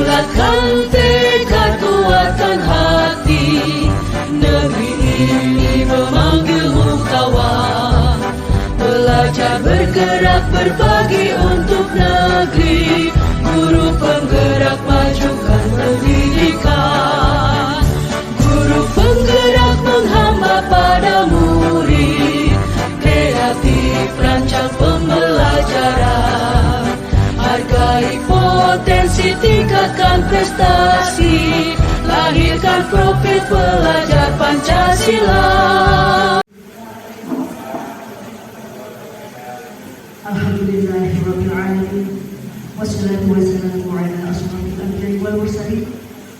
Kuatkan tekad, kuatkan hati. Negeri ini memanggilmu kawan. Belajar bergerak berbagi untuk negeri. Guru penggerak majukan pendidikan. Guru penggerak menghamba pada murid. Kreatif rancang pembelajaran. Hargai potensi, tingkatkan prestasi. Lahirkan profil pelajar Pancasila. Alhamdulillahirabbil alamin. Wassalatu wassalamu ala asyrafil anbiya'i wal mursalin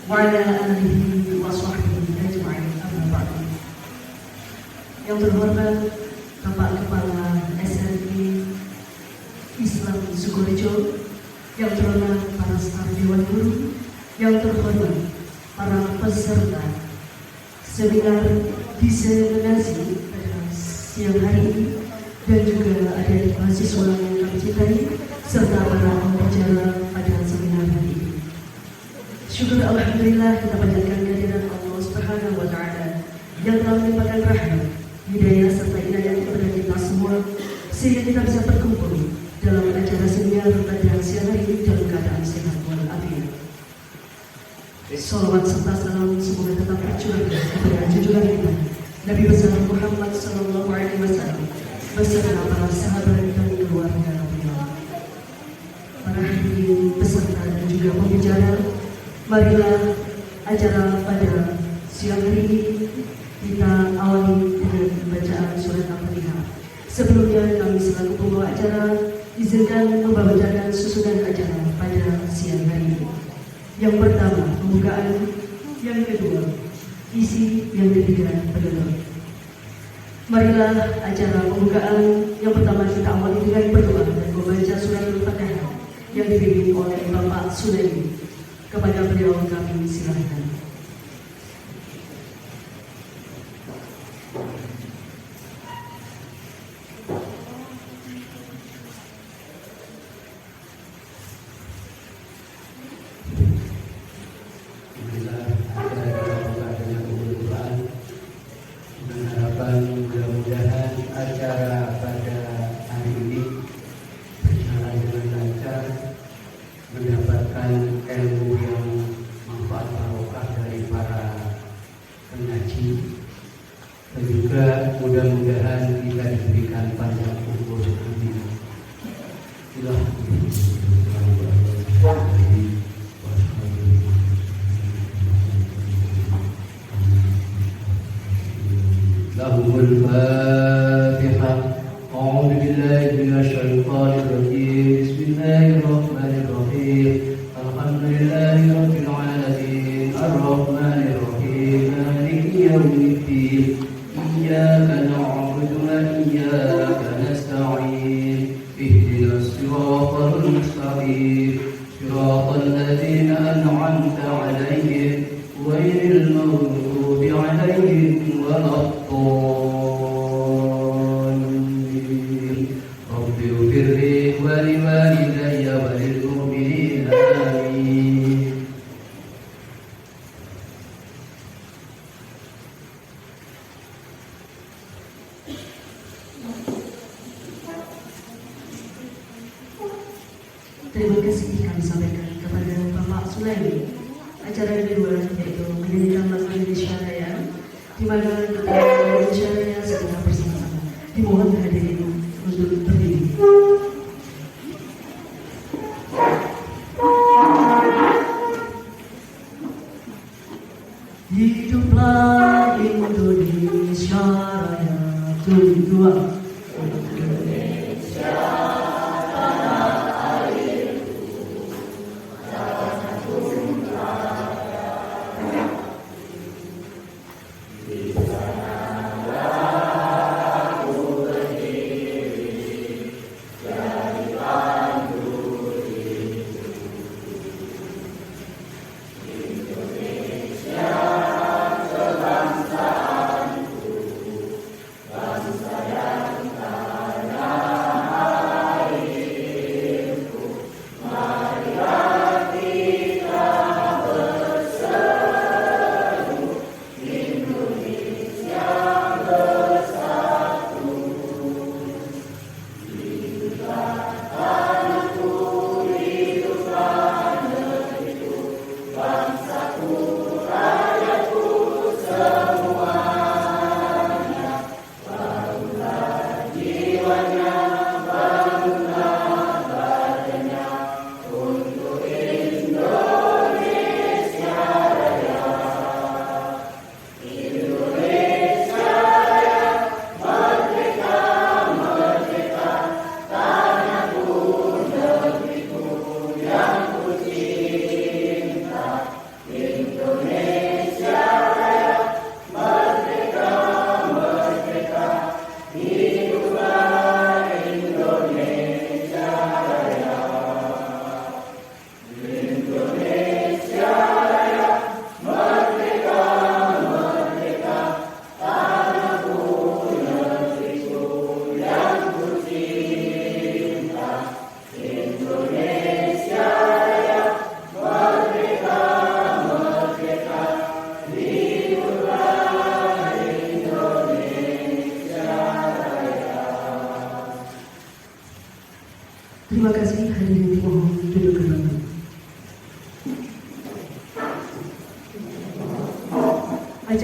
wa ala alihi wa sahbihi ajma'in. Amma ba'du. Yang terhormat Bapak Kepala SMI Islam Sukorejo, yang terhormat para staf Dewan Guru, yang terhormat para peserta seminar diseminasi pada siang hari ini, dan juga adik-adik mahasiswa yang kami cintai, serta para pembicara pada seminar hari ini. Syukur alhamdulillah kita panjatkan kehadiran Allah Subhanahu wa taala yang telah melimpahkan rahmat, hidayah serta inayah kepada kita semua, sehingga kita bisa berkumpul dalam acara seminar pada siang hari ini dalam keadaan sehat walafiat. Salawat serta salam semoga tetap tercurahkan kepada junjungan kita Nabi besar Muhammad sallallahu alaihi wasallam beserta para sahabat dan keluarga beliau. Para hadirin peserta dan juga pembicara, marilah acara pada siang hari ini kita awali dengan bacaan surat Al-Fatihah. Sebelumnya kami selaku pembawa acara izinkan membacakan susunan acara pada siang hari ini. Yang pertama pembukaan, yang kedua isi, yang ketiga penutup. Marilah acara pembukaan yang pertama kita awali dengan berdoa dan membaca surat Al-Fatihah yang dipimpin oleh Bapak Sulaimi. Kepada beliau kami silakan. Mudah-mudahan acara pada hari ini berjalan dengan lancar, mendapatkan ilmu yang manfaat barokah dari para pengaji, dan juga mudah-mudahan kita diberikan panjang umur. Amin. Lahumul Fatihah. A'udzu billahi minasyaitonir rajim. Bismillahirrahmanirrahim. Alhamdulillahi rabbil alamin. Arrahmanir rahim. Maliki yaumiddin. Iyyaka na'budu wa iyyaka nasta'in. Ihdinas siratal mustaqim. Siratal ladzina an'amta 'alaihim ghairil maghdubi 'alaihim waladdallin. Rabbi ighfirli wa liwalidayya wa lil mu'minina. Amin. Terima kasih kami sampaikan kepada Bapak Sulaimi. Acara yang kedua yaitu menyanyikan lagu Indonesia Raya, di mana ketika Indonesia Raya secara bersama-sama dimohon hadirin untuk berdiri. Hiduplah Indonesia Raya, tujuan Di sana aku berdiri.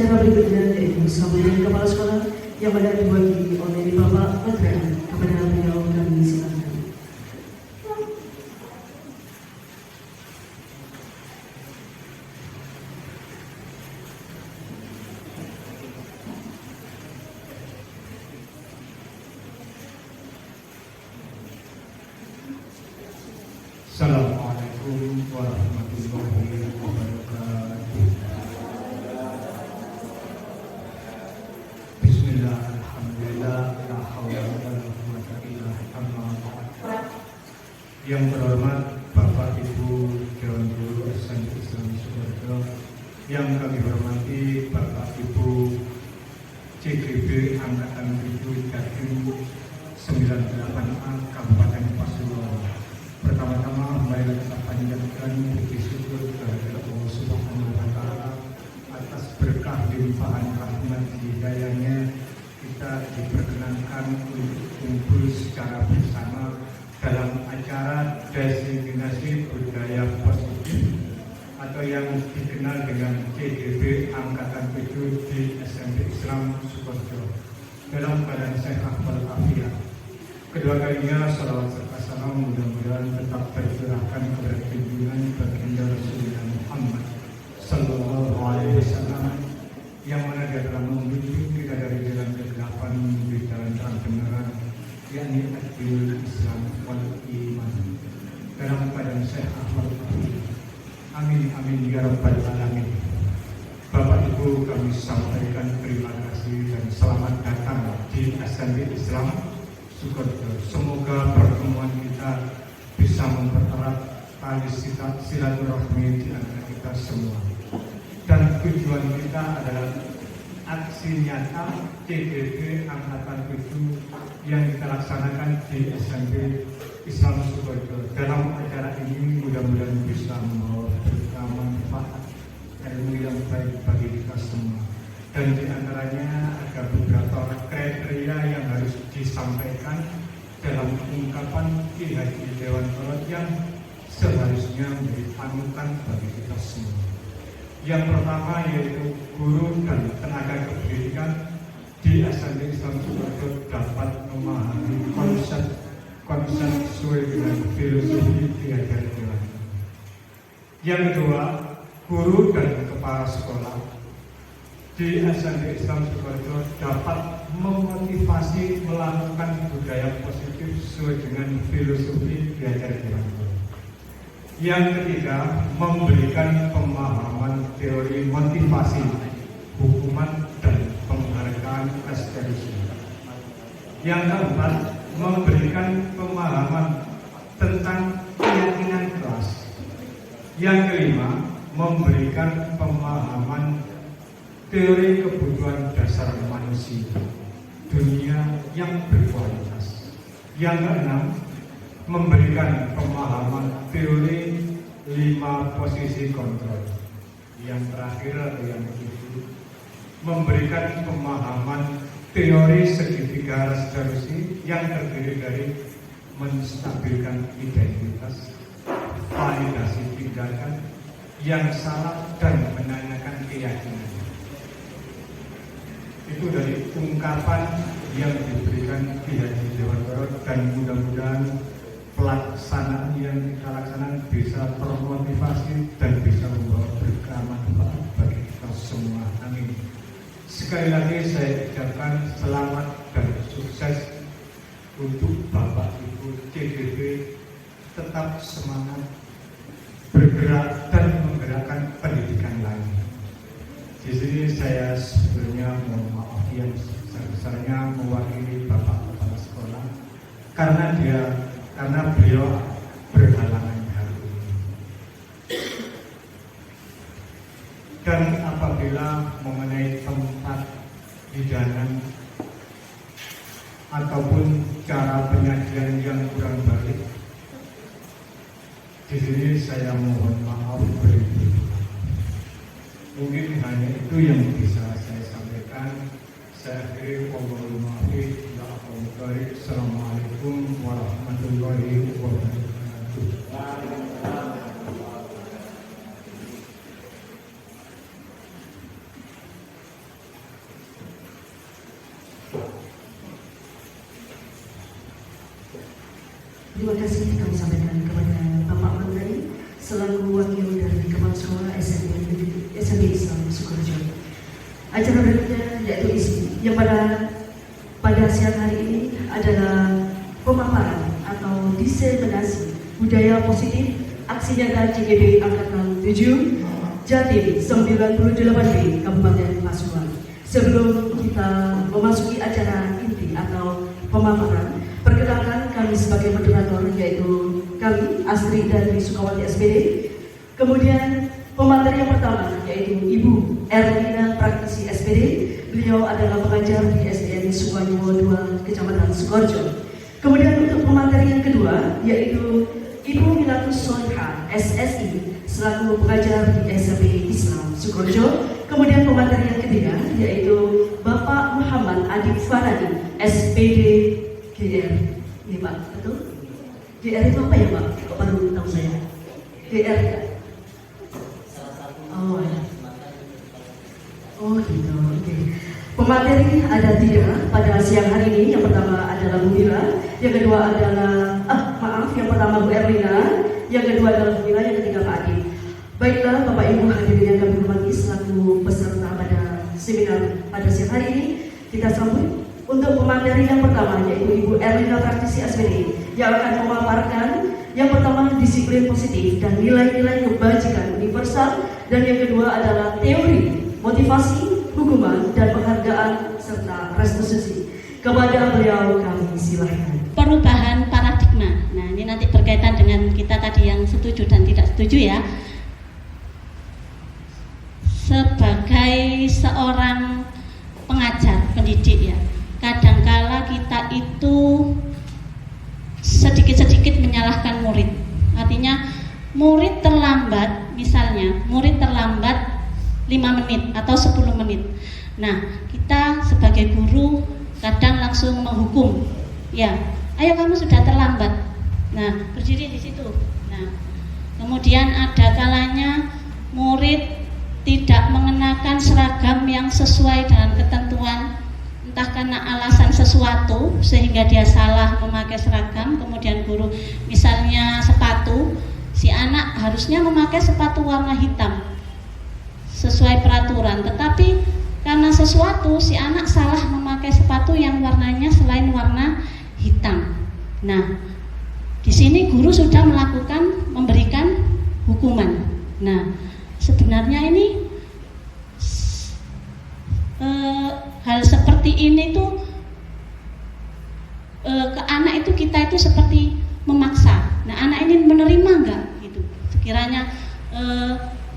acara berikutnya yaitu sambutan kepala sekolah yang akan diwakili oleh Bapak Badran. Kepada beliau kami silakan. Assalamualaikum warahmatullahi wabarakatuh. Bismillah, alhamdulillah, la haula wala quwwata illa billah. Yang terhormat Bapak Ibu Dewan Guru SMP Islam Sukoharjo, yang kami hormati Bapak Ibu CGB Angkatan 7 Jatim 98A Kabupaten Pasuruan. Pertama-tama marilah kita panjatkan puji syukur kepada Allah Subhanahu wa Ta'ala atas berkah limpahan rahmat hidayahnya kita diperkenankan untuk kumpul secara bersama dalam acara designasi budaya positif atau yang dikenal dengan CGB Angkatan 7 di SMP Islam Sukoharjo dalam keadaan sehat walafiat. Kedua kalinya salawat serta salam mudah-mudahan tetap tercurahkan kepada junjungan baginda Rasulullah Muhammad Sallallahu Alaihi Wasallam yang mana dia telah membimbing kita dari jalan kegelapan menuju jalan terang beneran, yakni ad-dinul Islam wal iman dalam keadaan sehat walafiat. Amin amin ya rabbal alamin. Bapak Ibu, kami sampaikan terima kasih dan selamat datang di SMP Islam Sukoharjo. Semoga pertemuan kita bisa mempererat tali silaturahmi di antara kita semua. Dan tujuan kita adalah aksi nyata CGB Angkatan 7 yang kita laksanakan di SMP Islam Sukoharjo. Dalam acara ini mudah-mudahan bisa membawa berkah manfaat ilmu yang baik bagi kita semua. Dan di antaranya ada beberapa kriteria yang harus disampaikan dalam ungkapan Ki Haji Dewan Guru yang seharusnya menjadi panutan bagi kita semua. Yang pertama yaitu guru dan tenaga kependidikan di SMP Islam Sukoharjo dapat memahami konsep sesuai dengan filosofi Ki Haji Dewan. Yang kedua, guru dan kepala sekolah di SMP Islam Sukoharjo dapat memotivasi melakukan budaya positif sesuai dengan filosofi diajar Dewan Guru. Yang ketiga, memberikan pemahaman teori motivasi, hukuman dan penghargaan restitusi. Yang keempat, memberikan pemahaman tentang keyakinan kelas. Yang kelima, memberikan pemahaman teori kebutuhan dasar manusia, dunia yang berkualitas. Yang keenam, memberikan pemahaman teori 5 posisi kontrol. Yang terakhir atau yang ketujuh, memberikan pemahaman teori segitiga restitusi yang terdiri dari menstabilkan identitas, validasi tindakan yang salah dan menanyakan keyakinan. Itu dari ungkapan yang diberikan Ki Haji Dewan Guru, dan mudah-mudahan pelaksanaan yang kita laksanakan bisa termotivasi dan bisa membawa berkah manfaat bagi kita semua. Amin. Sekali lagi saya ucapkan selamat dan sukses untuk Bapak Ibu CGB, tetap semangat bergerak dan menggerakkan pendidikan lain. Di sini saya sebenarnya mohon maaf yang sebesar-besarnya mewakili Bapak Kepala Sekolah karena beliau berhalangan hari ini. Dan apabila mengenai tempat hidangan ataupun cara penyajian yang kurang baik, di sini saya mohon maaf beribu. Mungkin hanya itu yang bisa saya sampaikan. Saya akhiri wabillahi taufiq. Assalamualaikum warahmatullahi wabarakatuh. terima kasih kami sampaikan kepada Bapak Menteri selaku wakil dari Kepala Sekolah SMP Islam Sukoharjo. Acara berikutnya yaitu isi yang pada siang hari ini adalah pemaparan atau diseminasi budaya positif aksi nyata JGB Angkatan 7 Jatim 98B Kabupaten Pasuruan. Sebelum kita memasuki acara inti atau pemaparan, perkenalkan kami sebagai moderator yaitu kami Astri dari Sukawati SPD. Kemudian pemateri yang pertama yaitu Ibu Erlina Praktisi SPD. Beliau adalah pengajar di SDN Sukoharjo 2 Kecamatan Sukoharjo. Kemudian untuk pemateri yang kedua yaitu Ibu Minatus Solihah SSI selaku pengajar di SMP Islam Sukoharjo. Kemudian pemateri yang ketiga yaitu Bapak Muhammad Adib Faradi SPD GR. Ini Pak, betul? GR itu apa ya Pak? Kok baru tahu saya? GR ya? Oh ya. Oh gitu, oke. Pemateri ada 3 pada siang hari ini. Yang pertama adalah Bu Mila, yang kedua adalah yang pertama Bu Erlina, yang kedua adalah Bu Mila, yang ketiga Pak Adib. Baiklah Bapak Ibu hadirin yang kami hormati selaku peserta pada seminar pada siang hari ini, kita sambut untuk pemateri yang pertama yaitu Ibu Erlina Praktisi SPD yang akan memaparkan yang pertama disiplin positif dan nilai-nilai kebajikan universal, dan yang kedua adalah teori, motivasi, hukuman, dan penghargaan serta restitusi. Kepada beliau kami silahkan. Perubahan paradigma. Nah, ini nanti berkaitan dengan kita tadi yang setuju dan tidak setuju ya. Sebagai seorang pengajar, pendidik ya, kadangkala kita itu sedikit-sedikit menyalahkan murid. Artinya murid terlambat, misalnya murid terlambat 5 menit atau 10 menit. Nah, kita sebagai guru kadang langsung menghukum. Ya, ayo kamu sudah terlambat. Nah, berdiri di situ. Nah, kemudian ada kalanya murid tidak mengenakan seragam yang sesuai dengan ketentuan, entah karena alasan sesuatu sehingga dia salah memakai seragam. Kemudian guru misalnya sepatu, si anak harusnya memakai sepatu warna hitam sesuai peraturan, tetapi karena sesuatu si anak salah memakai sepatu yang warnanya selain warna hitam. Nah, di sini guru sudah memberikan hukuman. Nah, sebenarnya ini hal seperti ini tuh ke anak itu kita itu seperti memaksa. Nah, anak ini menerima enggak gitu. Sekiranya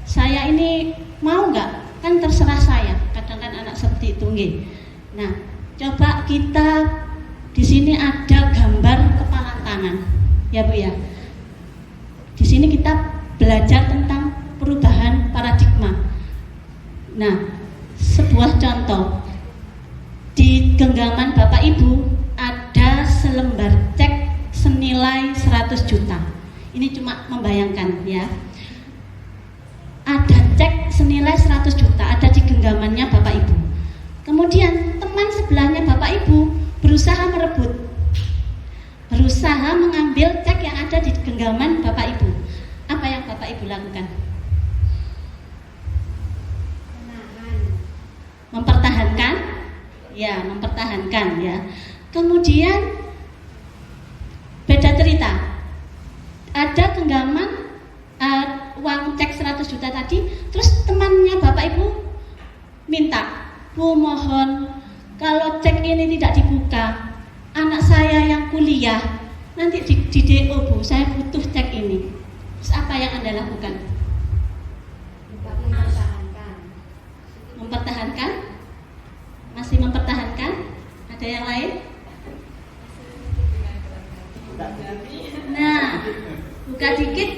saya ini mau enggak, kan terserah saya. Kadang kan anak seperti itu nggih. Nah, coba kita di sini ada gambar kepala tangan. Ya Bu ya. Di sini kita belajar tentang perubahan paradigma. Nah, sebuah contoh, di genggaman Bapak Ibu ada selembar cek senilai 100 juta. Ini cuma membayangkan ya. Ada cek senilai 100 juta ada di genggamannya Bapak Ibu. Kemudian teman sebelahnya Bapak Ibu berusaha merebut, berusaha mengambil cek yang ada di genggaman Bapak Ibu. Apa yang Bapak Ibu lakukan? Mempertahankan, ya, mempertahankan ya. Kemudian beda cerita, ada genggaman uang cek 100 juta tadi, terus temannya Bapak Ibu minta, Bu mohon kalau cek ini tidak dibuka, anak saya yang kuliah nanti di DO Bu, saya butuh cek ini. Terus apa yang Anda lakukan? Mempertahankan? Masih mempertahankan? Ada yang lain? Nah, buka dikit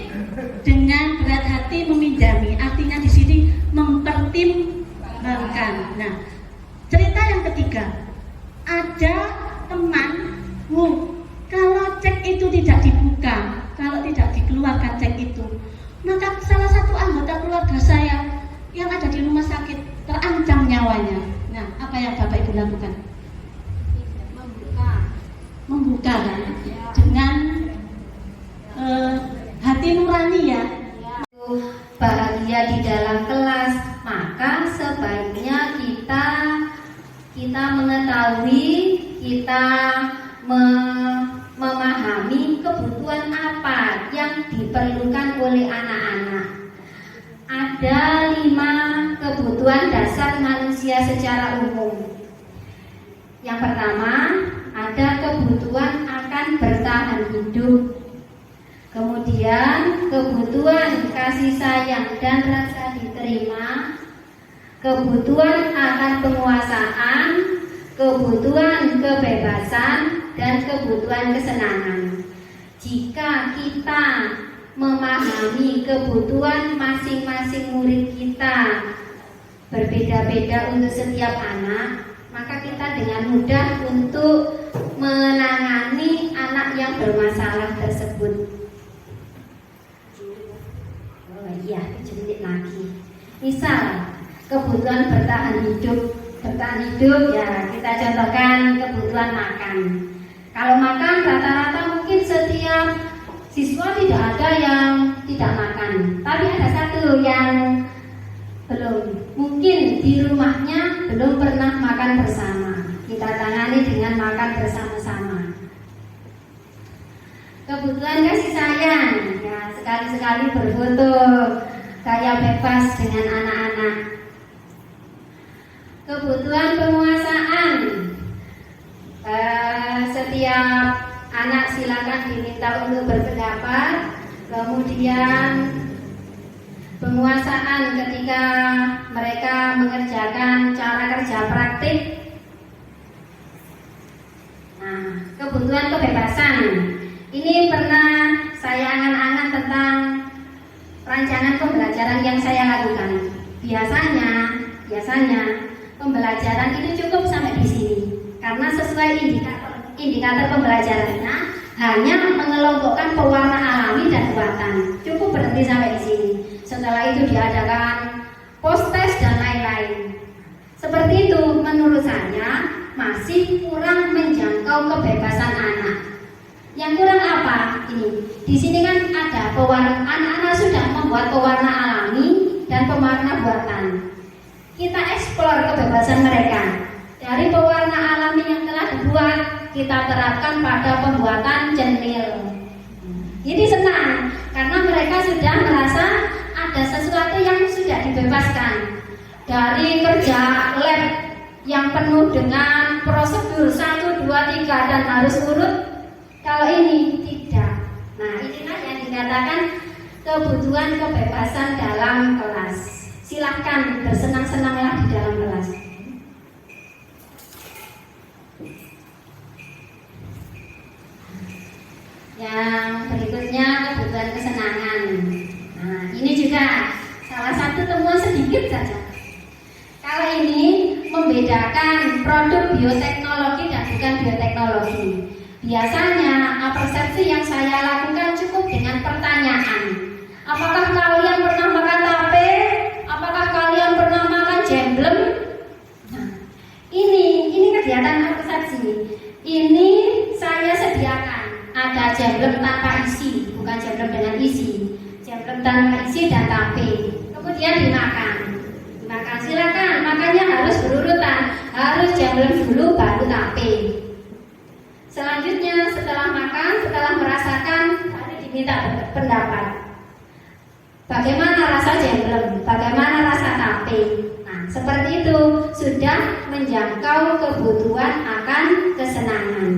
dengan berat hati meminjami. Artinya di sini mempertimbangkan. Nah, cerita yang ketiga, ada teman, Bu, kalau cek itu tidak dibuka, kalau tidak dikeluarkan cek itu, maka salah satu anggota keluarga saya yang ada di rumah sakit terancam nyawanya. Nah, apa yang Bapak Ibu lakukan? Membuka kan? Dengan hati nurani ya. Bahagia di dalam kelas, maka sebaiknya kita mengetahui, kita memahami kebutuhan apa yang diperlukan oleh anak-anak. Ada 5 kebutuhan dasar manusia secara umum. Yang pertama, ada kebutuhan akan bertahan hidup. Kemudian kebutuhan kasih sayang dan rasa diterima, kebutuhan akan penguasaan, kebutuhan kebebasan, dan kebutuhan kesenangan. Jika kita memahami kebutuhan masing-masing murid kita berbeda-beda untuk setiap anak, maka kita dengan mudah untuk menangani anak yang bermasalah tersebut. Iya, 7 menit lagi. Misal kebutuhan bertahan hidup ya, kita contohkan kebutuhan makan. Kalau makan rata-rata mungkin setiap siswa tidak ada yang tidak makan, tapi ada satu yang belum, mungkin di rumahnya belum pernah makan bersama. Kita tangani dengan makan bersama-sama. Kebutuhan kasih sayang ya, sekali-sekali berfoto gaya bebas dengan anak-anak. Kebutuhan penguasaan, setiap anak silakan diminta untuk berpendapat. Kemudian penguasaan ketika mereka mengerjakan cara kerja praktik. Nah, kebutuhan kebebasan, ini pernah saya angan-angan tentang rancangan pembelajaran yang saya lakukan. Biasanya pembelajaran itu cukup sampai di sini, karena sesuai indikator pembelajarannya hanya mengelompokkan pewarna alami dan buatan. Cukup berhenti sampai di sini. Setelah itu diadakan post-test dan lain-lain. Seperti itu menurut saya masih kurang menjangkau kebebasan anak. Yang kurang apa? Ini di sini kan ada pewarna, anak-anak sudah membuat pewarna alami dan pewarna buatan. Kita eksplor kebebasan mereka. Dari pewarna alami yang telah dibuat, kita terapkan pada pembuatan cenil. Jadi senang karena mereka sudah merasa ada sesuatu yang sudah dibebaskan dari kerja lab yang penuh dengan prosedur 1, 2, 3 dan harus urut. Kalau ini tidak. Nah, inilah yang dikatakan kebutuhan kebebasan dalam kelas. Silahkan bersenang-senanglah di dalam kelas. Yang berikutnya kebutuhan kesenangan. Nah, ini juga salah satu temuan sedikit saja. Kalau ini membedakan produk bioteknologi dan bukan bioteknologi. Biasanya persepsi yang saya lakukan cukup dengan pertanyaan. Apakah kalian pernah makan tape? Apakah kalian pernah makan jemblem? Nah, ini kegiatan persepsi. Ini saya sediakan. Ada jemblem tanpa isi, bukan jemblem dengan isi. Jemblem tanpa isi dan tape. Kemudian dimakan. Silakan, makannya harus berurutan. Harus jemblem dulu baru tape. Selanjutnya setelah makan, setelah merasakan, tadi diminta pendapat. Bagaimana rasa jemblem? Bagaimana rasa tape? Nah, seperti itu sudah menjangkau kebutuhan akan kesenangan.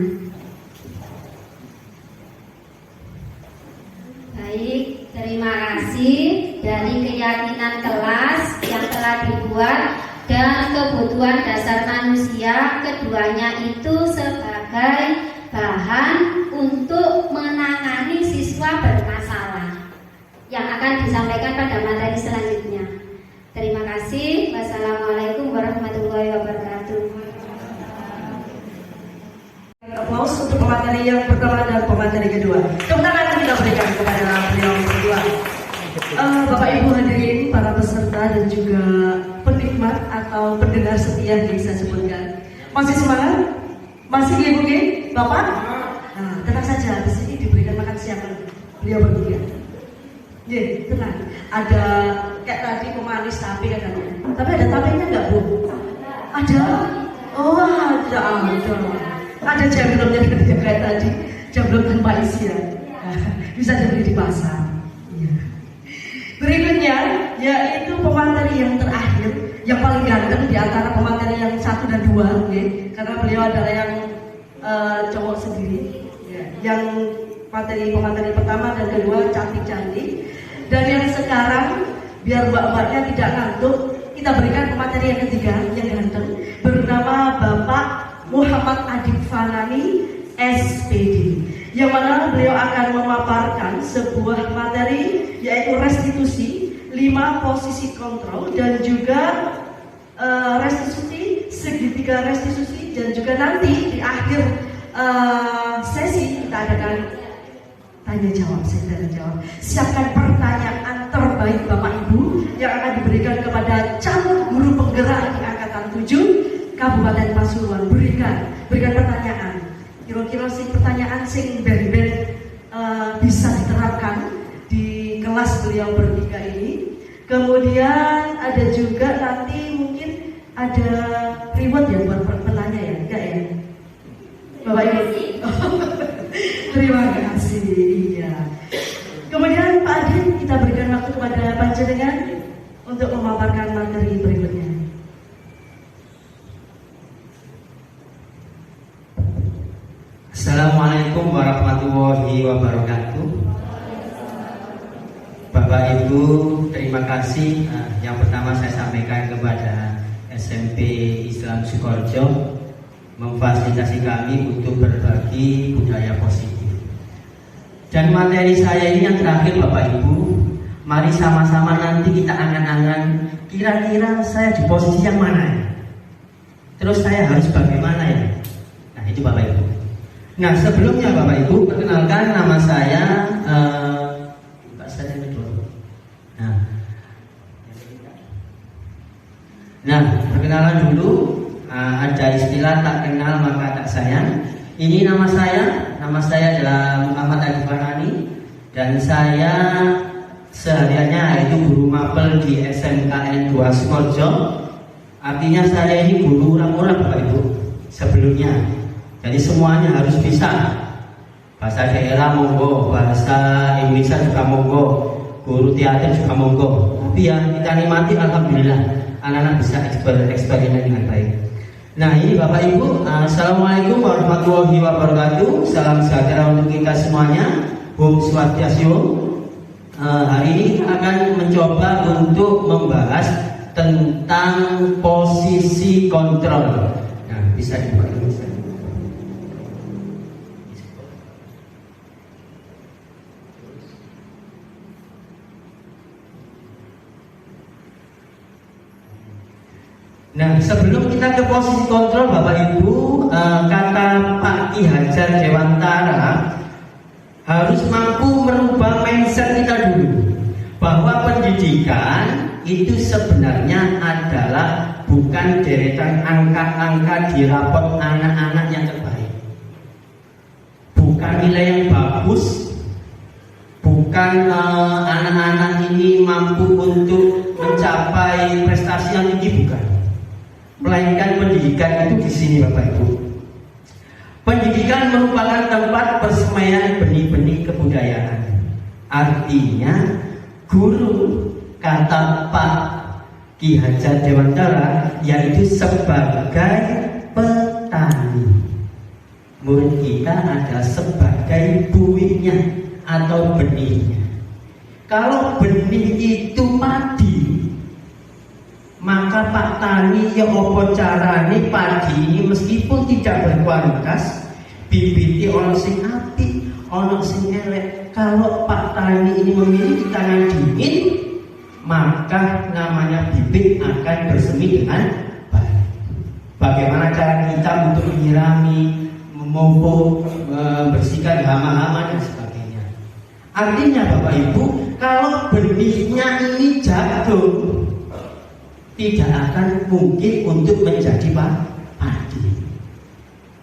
Baik, terima kasih dari keyakinan kelas yang telah dibuat dan kebutuhan dasar manusia, keduanya itu sebagai bahan untuk menangani siswa bermasalah yang akan disampaikan pada materi selanjutnya. Terima kasih. Wassalamualaikum warahmatullahi wabarakatuh. Aplaus untuk pemateri yang pertama dan pemateri kedua. Tepuk tangan kita berikan kepada beliau berdua. Bapak Ibu hadirin, para peserta dan juga penikmat atau pendengar setia yang saya sebutkan. Masih semangat? Masih gini Bapak? Nah, tenang saja, di sini diberikan makan siang. beliau bertiga. Ye, tenang. Ada kayak tadi pemanis tape katanya. Tapi ada tapenya nggak Bu? Ada. Oh ada. Ada jamblomnya kayak tadi. Jamblom tanpa isian. Bisa dibeli di pasar. Iya. Berikutnya yaitu pemateri yang terakhir, yang paling ganteng di antara pemateri yang 1 dan 2, ya. Karena beliau adalah yang cowok sendiri, ya. Yang pemateri pertama dan kedua cantik-cantik. Dan yang sekarang biar mbak-mbaknya tidak ngantuk, kita berikan pemateri yang ketiga yang ganteng, bernama Bapak Muhammad Adib Fanani SPD, yang mana beliau akan memaparkan sebuah materi yaitu restitusi, 5 posisi kontrol, dan juga restitusi, segitiga restitusi, dan juga nanti di akhir sesi kita adakan tanya jawab. Siapkan pertanyaan terbaik Bapak Ibu yang akan diberikan kepada calon guru penggerak di angkatan 7 Kabupaten Pasuruan. Berikan pertanyaan. Kira-kira pertanyaan sing ben-ben bisa diterapkan di kelas beliau bertiga ini. Kemudian ada juga nanti mungkin ada reward ya buat penanya ya, enggak ya? Bapak Ibu. Terima kasih. Iya. Kemudian Pak Adin, kita berikan waktu kepada panjenengan untuk memaparkan materi berikutnya. Assalamualaikum warahmatullahi wabarakatuh. Bapak Ibu, terima kasih. Yang pertama saya sampaikan kepada SMP Islam Sukoharjo memfasilitasi kami untuk berbagi budaya positif. Dan materi saya ini yang terakhir Bapak Ibu, mari sama-sama nanti kita angan-angan kira-kira saya di posisi yang mana ya? Terus saya harus bagaimana ya? Nah itu Bapak Ibu. Nah sebelumnya Bapak Ibu, perkenalkan nama saya Nah perkenalan dulu. Ada istilah tak kenal maka tak sayang. Ini nama saya adalah Muhammad Adib Fanani, dan saya sehariannya yaitu guru mapel di SMKN 2 Sukoharjo. Artinya saya ini guru orang-orang Bapak Ibu sebelumnya. Jadi semuanya harus bisa. Bahasa daerah monggo, bahasa Indonesia juga monggo, guru teater juga monggo. Tapi ya kita nikmati alhamdulillah anak-anak bisa eksperimen dengan baik. Nah ini Bapak Ibu, Assalamualaikum warahmatullahi wabarakatuh. Salam sejahtera untuk kita semuanya. Om Swastiastu. Hari ini kita akan mencoba untuk membahas tentang posisi kontrol. Nah bisa dibuat dulu. Nah, sebelum kita ke posisi kontrol Bapak Ibu, kata Pak Ki Hajar Dewantara harus mampu merubah mindset kita dulu, bahwa pendidikan itu sebenarnya adalah bukan deretan angka-angka di rapot anak-anak yang terbaik, bukan nilai yang bagus, bukan anak-anak ini mampu untuk mencapai prestasi yang tinggi, bukan. Melainkan pendidikan itu di sini Bapak Ibu. Pendidikan merupakan tempat persemaian benih-benih kebudayaan. Artinya guru, kata Pak Ki Hajar Dewantara, yaitu sebagai petani. Murid kita adalah sebagai buihnya atau benihnya. Kalau benih itu padi, maka Pak Tani ya opo carane padi ini meskipun tidak berkualitas, bibiti ono sing apik, ono sing elek. Kalau Pak Tani ini memiliki tangan dingin, maka namanya bibit akan bersemi dengan baik. Bagaimana cara kita untuk menyirami, memupuk, membersihkan hama-hama dan sebagainya. Artinya Bapak Ibu, kalau benihnya ini jatuh, tidak akan mungkin untuk menjadi padi.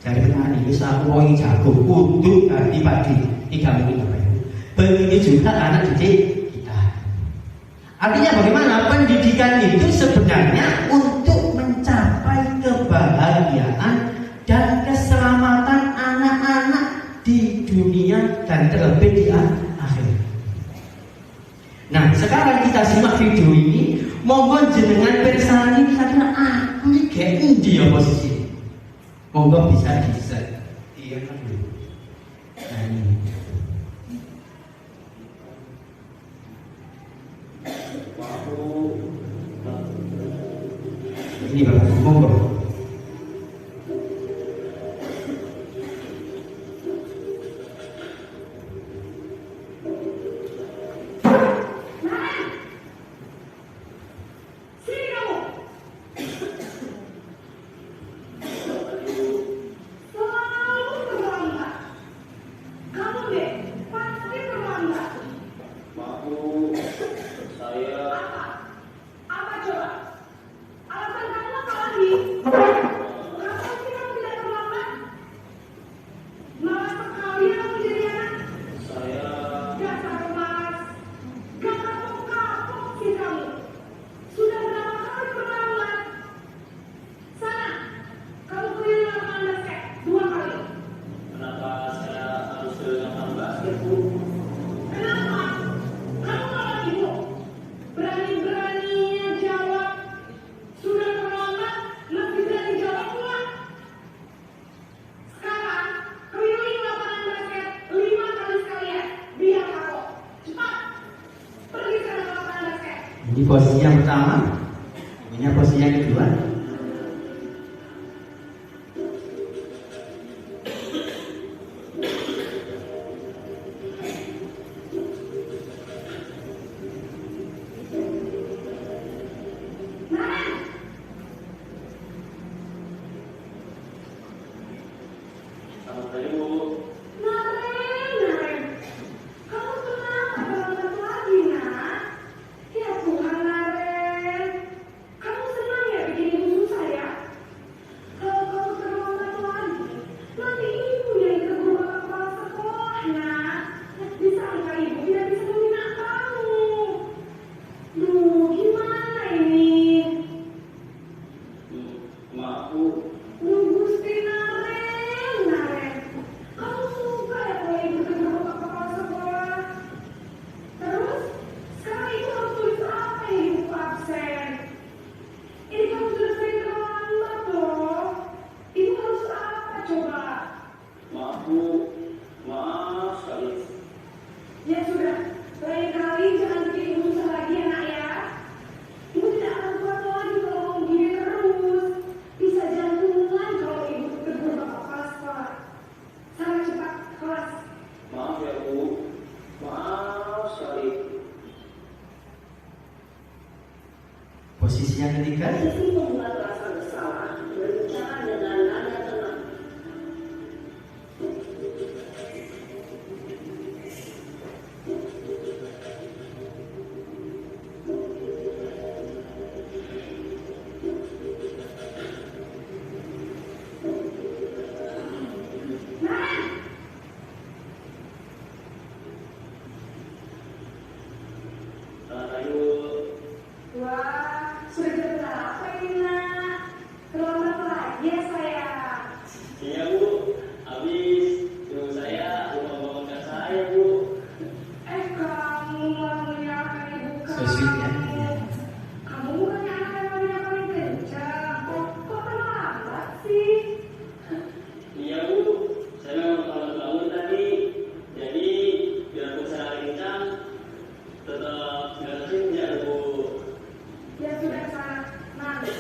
Jadi petani bisa aku jago untuk tadi padi, tidak mungkin Bapak Ibu. begitu juga anak didik kita. Artinya bagaimana? Pendidikan itu sebenarnya untuk mencapai kebahagiaan dan keselamatan anak-anak di dunia dan terlebih di akhirat. Nah, sekarang kita simak video ini. Monggo jenengan persani kira-kira ini kayak endi ya posisi. Monggo bisa di-set. Iya kan. Nah, ini Bapak, monggo. Ini posisi yang pertama, ini posisi yang kedua. Posisi yang ketiga. Membuat rasa bersalah, berbicara dengan nada tenang. Wah, sudah jam berapa ini, Nak? Terlambat lagi ya, sayang? Iya, Bu. Habis ibu saya lupa bangunkan saya, Bu. Kamu malah menyiapkan ibu kamu. Sweet, ya. Kamu bukannya anak yang paling kencang. Kok terlambat sih? Iya, Bu. Saya memang kalau bangun tadi. Jadi, biarpun saya lagi kencang, tetap nggak senja, Bu. Ya sudah sana, nanti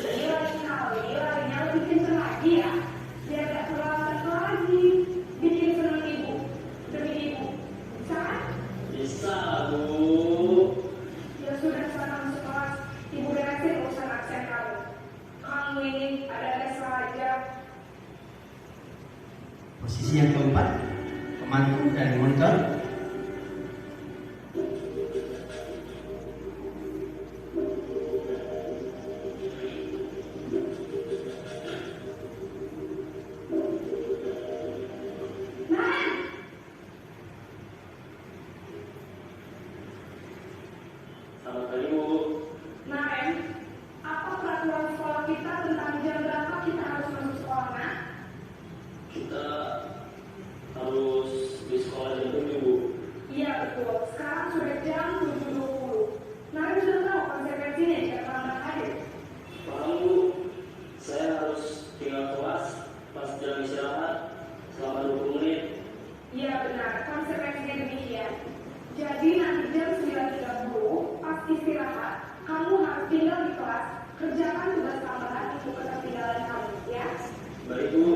larinya lebih kencang lagi ya. Biar gak terlambat lagi. Bikin senang ibu, demi ibu. Bisa kan? Bisa, Bu. Ya sudah sana masuk kelas. Ibu beresin urusan absen kamu. Kamu ini ada-ada saja. Posisi yang keempat, pemangku dari monitor. Selamat pagi, Bu. Nah, apa peraturan sekolah kita tentang jam berapa kita harus masuk sekolah, Nak? Kita harus di sekolah jam 7, Bu. Iya, betul. Sekarang sudah jam 7.20. Nah, sudah tahu konsekuensinya jika terlambat hadir? Paham, Bu. Saya harus tinggal kelas pas jam istirahat selama 20 menit. Iya, benar. Konsekuensinya demikian. Jadi nanti jam 9.30 pas istirahat, kamu harus tinggal di kelas, kerjakan tugas tambahan untuk ketertinggalan kamu, ya? Baik, Bu.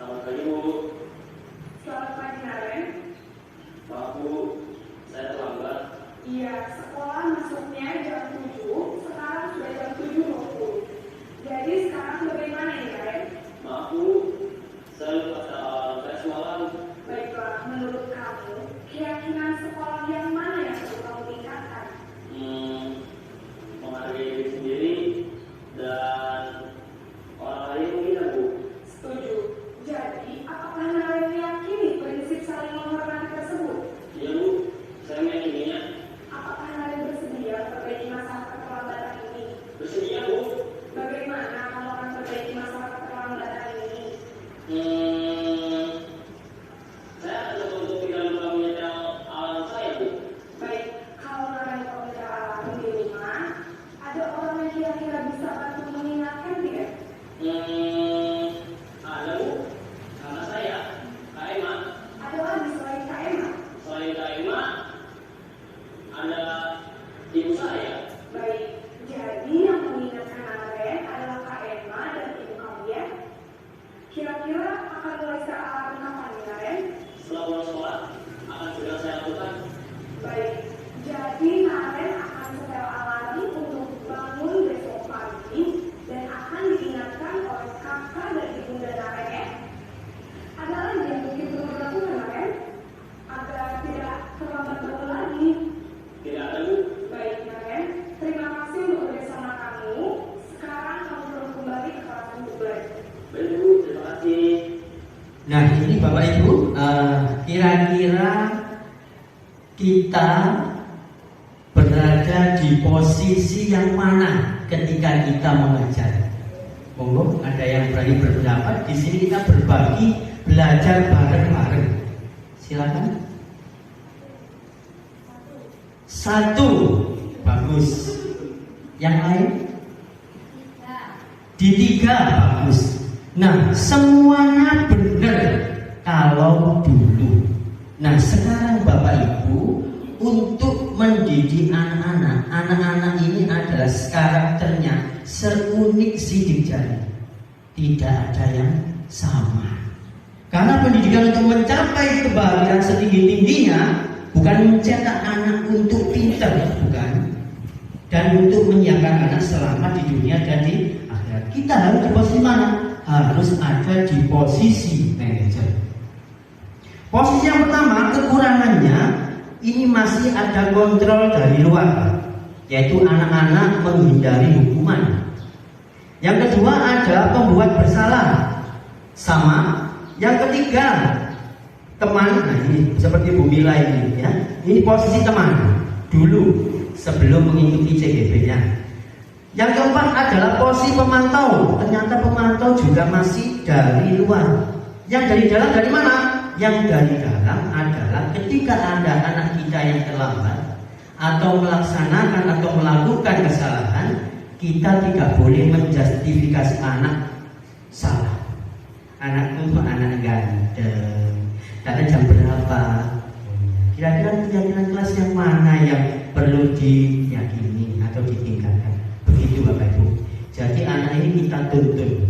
Selamat pagi, Bu. Selamat pagi, Naren. Maaf, Bu. Saya terlambat. Iya, sekolah masuknya jam 7, sekarang sudah jam 7.20. Jadi sekarang bagaimana ya, Naren? Maaf, Bu. Saya lupa alarm saya semalam. Baiklah, menurut kamu, keyakinan sekolah yang mana yang perlu kamu tingkatkan? Menghargai diri sendiri dan orang lain mungkin, ya, Bu. Setuju. Jadi, apakah Naren meyakini prinsip saling menghormati tersebut? Iya, Bu. Saya meyakininya. Apakah Naren bersedia memperbaiki masalah keterlambatan ini? Bersedia, Bu. Bagaimana kamu akan memperbaiki masalah keterlambatan ini? Saya akan coba untuk tidak lupa menyetel alarm saya, Bu. Baik, kalau Naren komputer alarm di rumah, ada orang yang kira-kira bisa bantu mengingatkan tidak? Ada, Bu. Karena saya, Kak Emma. Ada lagi selain Kak Emma? Selain Kak Emma, ada ibu saya. Baik, jadi yang mengingatkan Naren adalah Kak Emma dan ibu kamu, ya? Kira-kira akan mulai setelah alarm kapan, Naren? Setelah pulang sekolah, akan segera saya lakukan. Baik, jadi Naren akan setel alarm untuk bangun besok pagi dan akan diingatkan oleh kakak dan ibunda Naren, ya? Ada lagi yang mungkin perlu dilakukan, Naren? Agar tidak terlambat bangun lagi. Tidak ada, Bu. Baik, Naren. Terima kasih untuk bersama kamu. Sekarang kamu perlu kembali ke kelas untuk belajar. Baik, Bu. Terima kasih. Nah, ini Bapak Ibu, kira-kira kita berada di posisi yang mana ketika kita mengajar? Monggo, ada yang berani berpendapat? Di sini kita berbagi, belajar bareng-bareng. Silakan. 1, bagus. Yang lain? Di 3, bagus. Nah, semuanya benar kalau dulu. Nah, sekarang Bapak Ibu, untuk mendidik anak-anak ini adalah karakternya seunik sidik jari. Tidak ada yang sama. Karena pendidikan untuk mencapai kebahagiaan setinggi-tingginya bukan mencetak anak untuk pintar, bukan. Dan untuk menyiapkan anak selamat di dunia dan di akhirat. Kita harus di posisi mana? Harus ada di posisi manajer. Posisi yang pertama, kekurangannya ini masih ada kontrol dari luar, yaitu anak-anak menghindari hukuman. Yang kedua adalah pembuat bersalah, sama. Yang ketiga, teman. Nah, ini seperti Bu Mila ini, ya. Ini posisi teman dulu sebelum mengikuti CGP-nya. Yang keempat adalah posisi pemantau. Ternyata pemantau juga masih dari luar. Yang dari dalam dari mana? Yang dari dalam adalah ketika ada anak kita yang terlambat atau melaksanakan atau melakukan kesalahan, kita tidak boleh menjustifikasi anak salah. Anakku itu anak ganteng. Karena jam berapa? Kira-kira keyakinan kelas yang mana yang perlu diyakini atau ditingkatkan? Begitu Bapak Ibu. Jadi anak ini kita tuntun.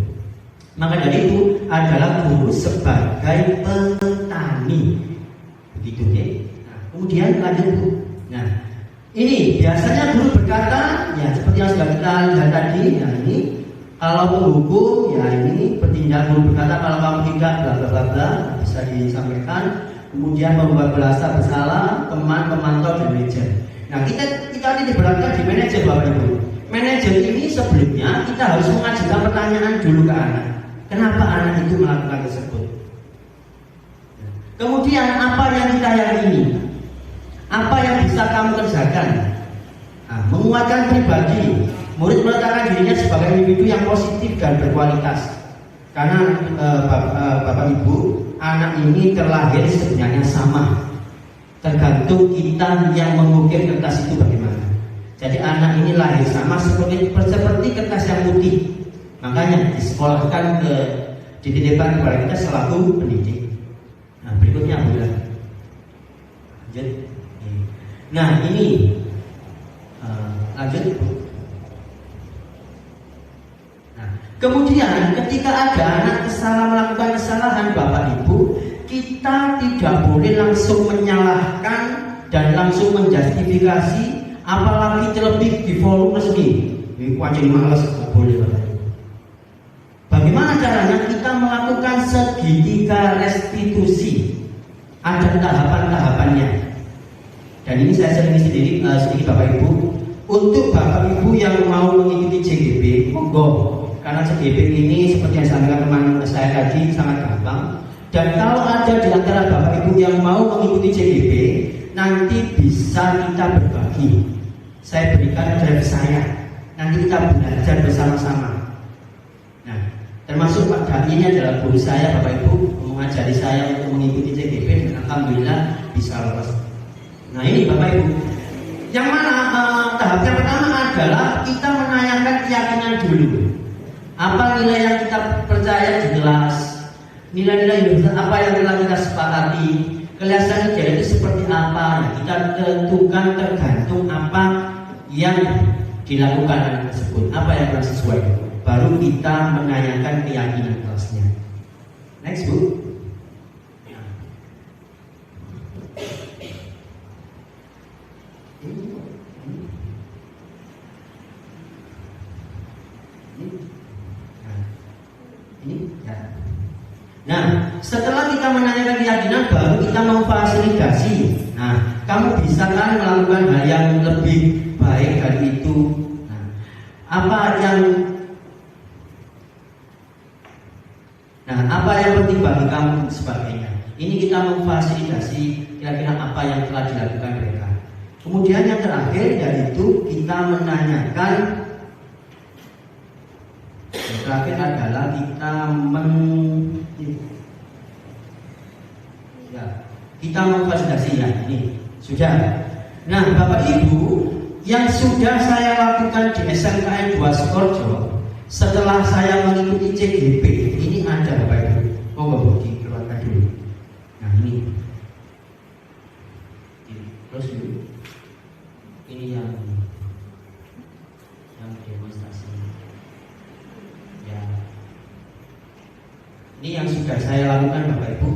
Maka dari itu adalah guru sebagai petani. Begitu ya. Nah, kemudian lanjut Bu. Nah, ini biasanya guru berkata, ya seperti yang sudah kita lihat tadi. Nah, ini Kalau menghukum, ya ini bertindak guru berkata kalau kamu tidak bla bla bla bla, bisa disampaikan. Kemudian membuat berasa bersalah teman, pemantau dan manajer. Nah kita tidak beratkan di manajer Bapak Ibu. Manajer ini sebelumnya kita harus mengajukan pertanyaan dulu ke anak. Kenapa anak itu melakukan tersebut? Kemudian apa yang kita yakini? Apa yang bisa kamu kerjakan? Nah, menguatkan pribadi. Murid meletakkan dirinya sebagai individu yang positif dan berkualitas. Karena Bapak Ibu, anak ini terlahir sebenarnya sama. Tergantung kita yang mengukir kertas itu bagaimana. Jadi anak ini lahir sama seperti kertas yang putih. Makanya disekolahkan dititipkan kepada kita selaku pendidik. Nah berikutnya adalah lanjut. Nah ini lanjut. Kemudian ketika ada anak melakukan kesalahan Bapak Ibu, kita tidak boleh langsung menyalahkan dan langsung menjustifikasi, apalagi terlebih di forum resmi. Ini wajib malas, tidak boleh Bapak Ibu. Bagaimana caranya? Kita melakukan segitiga restitusi. Ada tahapan-tahapannya. Dan ini saya sering sedikit Bapak Ibu. Untuk Bapak Ibu yang mau mengikuti JGB, monggo. Karena CGP ini seperti yang disampaikan teman saya tadi sangat gampang. Dan kalau ada di antara Bapak Ibu yang mau mengikuti CGP, nanti bisa kita berbagi. Saya berikan drive saya. Nanti kita belajar bersama-sama. Nah, termasuk Pak Dani ini adalah guru saya, Bapak Ibu mengajari saya untuk mengikuti CGP dan alhamdulillah bisa lolos. Nah ini Bapak Ibu. Yang mana tahap yang pertama adalah kita menanyakan keyakinan dulu. Apa nilai yang kita percaya di kelas, nilai-nilai apa yang telah kita sepakati, kelihatan ideal itu seperti apa. Nah, kita tentukan tergantung apa yang dilakukan anak tersebut, apa yang kurang sesuai. Baru kita menanyakan keyakinan kelasnya. Next Bu. Nah, setelah kita menanyakan keyakinan, baru kita memfasilitasi. Nah, kamu bisa kan melakukan hal yang lebih baik dari itu. Nah, apa yang penting bagi kamu dan sebagainya. Ini kita memfasilitasi kira-kira apa yang telah dilakukan mereka. Kemudian yang terakhir yaitu kita menanyakan. Yang terakhir adalah kita memfasilitasi ya ini sudah. Nah Bapak Ibu yang sudah saya lakukan di SMKN 2 Sukoharjo setelah saya mengikuti CGP ini ada Bapak Ibu. Monggo dikeluarkan dulu. Nah ini terus dulu. Ini yang demonstrasi. Ya. Ini yang sudah saya lakukan Bapak Ibu.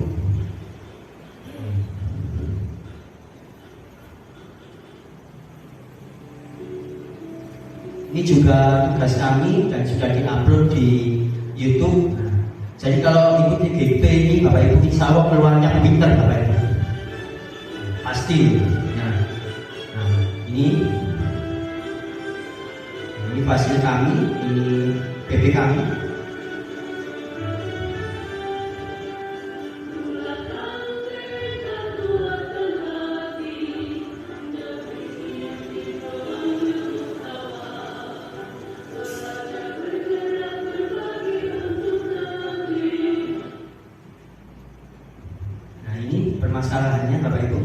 Ini juga tugas kami dan sudah diupload di YouTube. Nah, jadi kalau ikuti GP ini Bapak Ibu insya Allah keluarnya pinter Bapak Ibu. Pasti. Nah ini hasil kami, ini PP kami. Permasalahannya Bapak Ibu.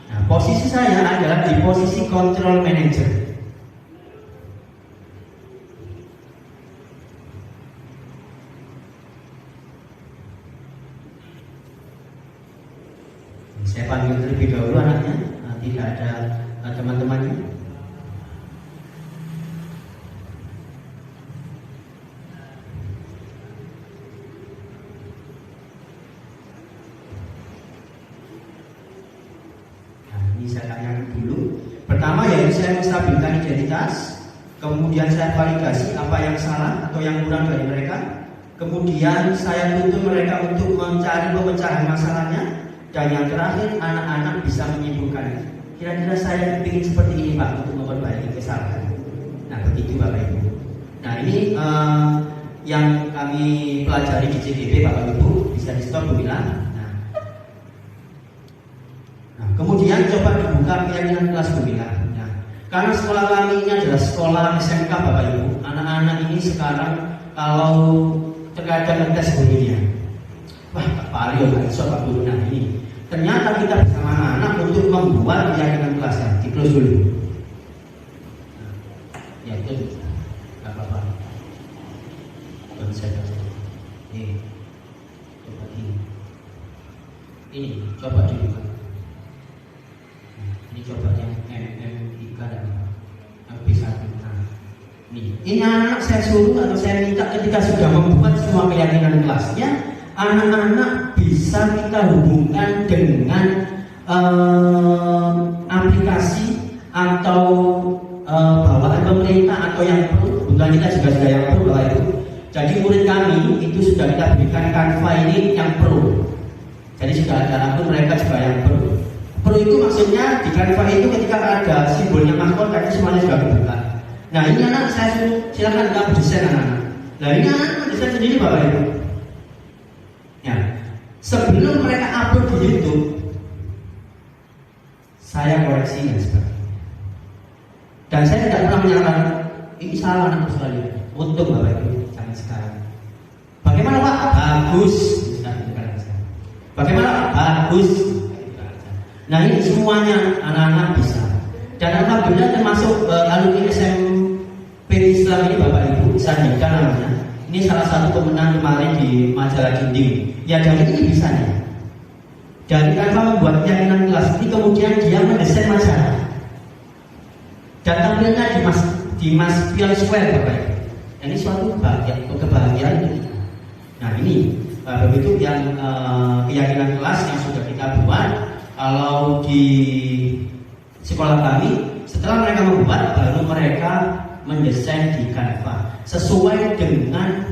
Nah, posisi saya adalah di posisi control manager. Saya panggil terlebih dahulu anaknya, tidak ada teman-temannya. Saya tanyakan dulu, Pertama yaitu saya menstabilkan identitas, kemudian saya validasi apa yang salah atau yang kurang dari mereka, kemudian saya tuntut mereka untuk mencari pemecahan masalahnya, dan yang terakhir anak-anak bisa menyimpulkan. Kira-kira saya ingin seperti ini Pak untuk memperbaiki kesalahan. Nah begitu Bapak Ibu. Nah ini yang kami pelajari di CGP Bapak Ibu, bisa di stop dulu. Nah, kemudian coba dibuka keyakinan kelas 9. Nah, karena sekolah kami ini adalah sekolah SMK Bapak Ibu, anak-anak ini sekarang kalau terkadang ngetes gurunya, wah Pak Pario Pak Iso Pak Guru. Nah ini ternyata kita bersama anak-anak untuk membuat keyakinan kelasnya. Di close dulu. Nah, ya itu nggak apa-apa. Ini coba ini coba dibuka. Ini coba yang MM3 dan B1. Nah, ini anak-anak saya suruh atau saya minta ketika sudah membuat semua keyakinan kelasnya, anak-anak bisa kita hubungkan dengan aplikasi atau bawaan pemerintah atau yang perlu. Kebetulan kita juga yang perlu Bapak Ibu. Jadi murid kami itu sudah kita berikan Canva ini yang perlu. Jadi sudah ada akun mereka juga yang perlu. Perlu itu maksudnya di Canva itu ketika ada simbolnya mahkota itu semuanya sudah dibuka. Nah ini anak saya suruh silakan kamu desain anak-anak. Nah ini anak desain sendiri Bapak Ibu. Ya, sebelum mereka upload di YouTube, saya koreksi dan sebagainya. Dan saya tidak pernah menyalahkan ini salah anakku sekali. Untuk Bapak Ibu jangan sekarang. Bagaimana Pak? Bagus. Bagaimana Pak? Bagus. Nah ini semuanya anak-anak bisa. Dan alhamdulillah termasuk alumni SMP Islam ini Bapak Ibu, Sanjika namanya. Ini salah satu pemenang kemarin di majalah Dinding. Ya dari ini bisa nih. Dari tanpa membuat keyakinan kelas ini kemudian dia mendesain majalah. Dan tampilnya di Mas Pion Square Bapak Ibu. Ini suatu kebahagiaan kita. Nah ini begitu yang keyakinan kelas yang sudah kita buat. Kalau di sekolah kami, setelah mereka membuat, baru mereka mendesain di Canva sesuai dengan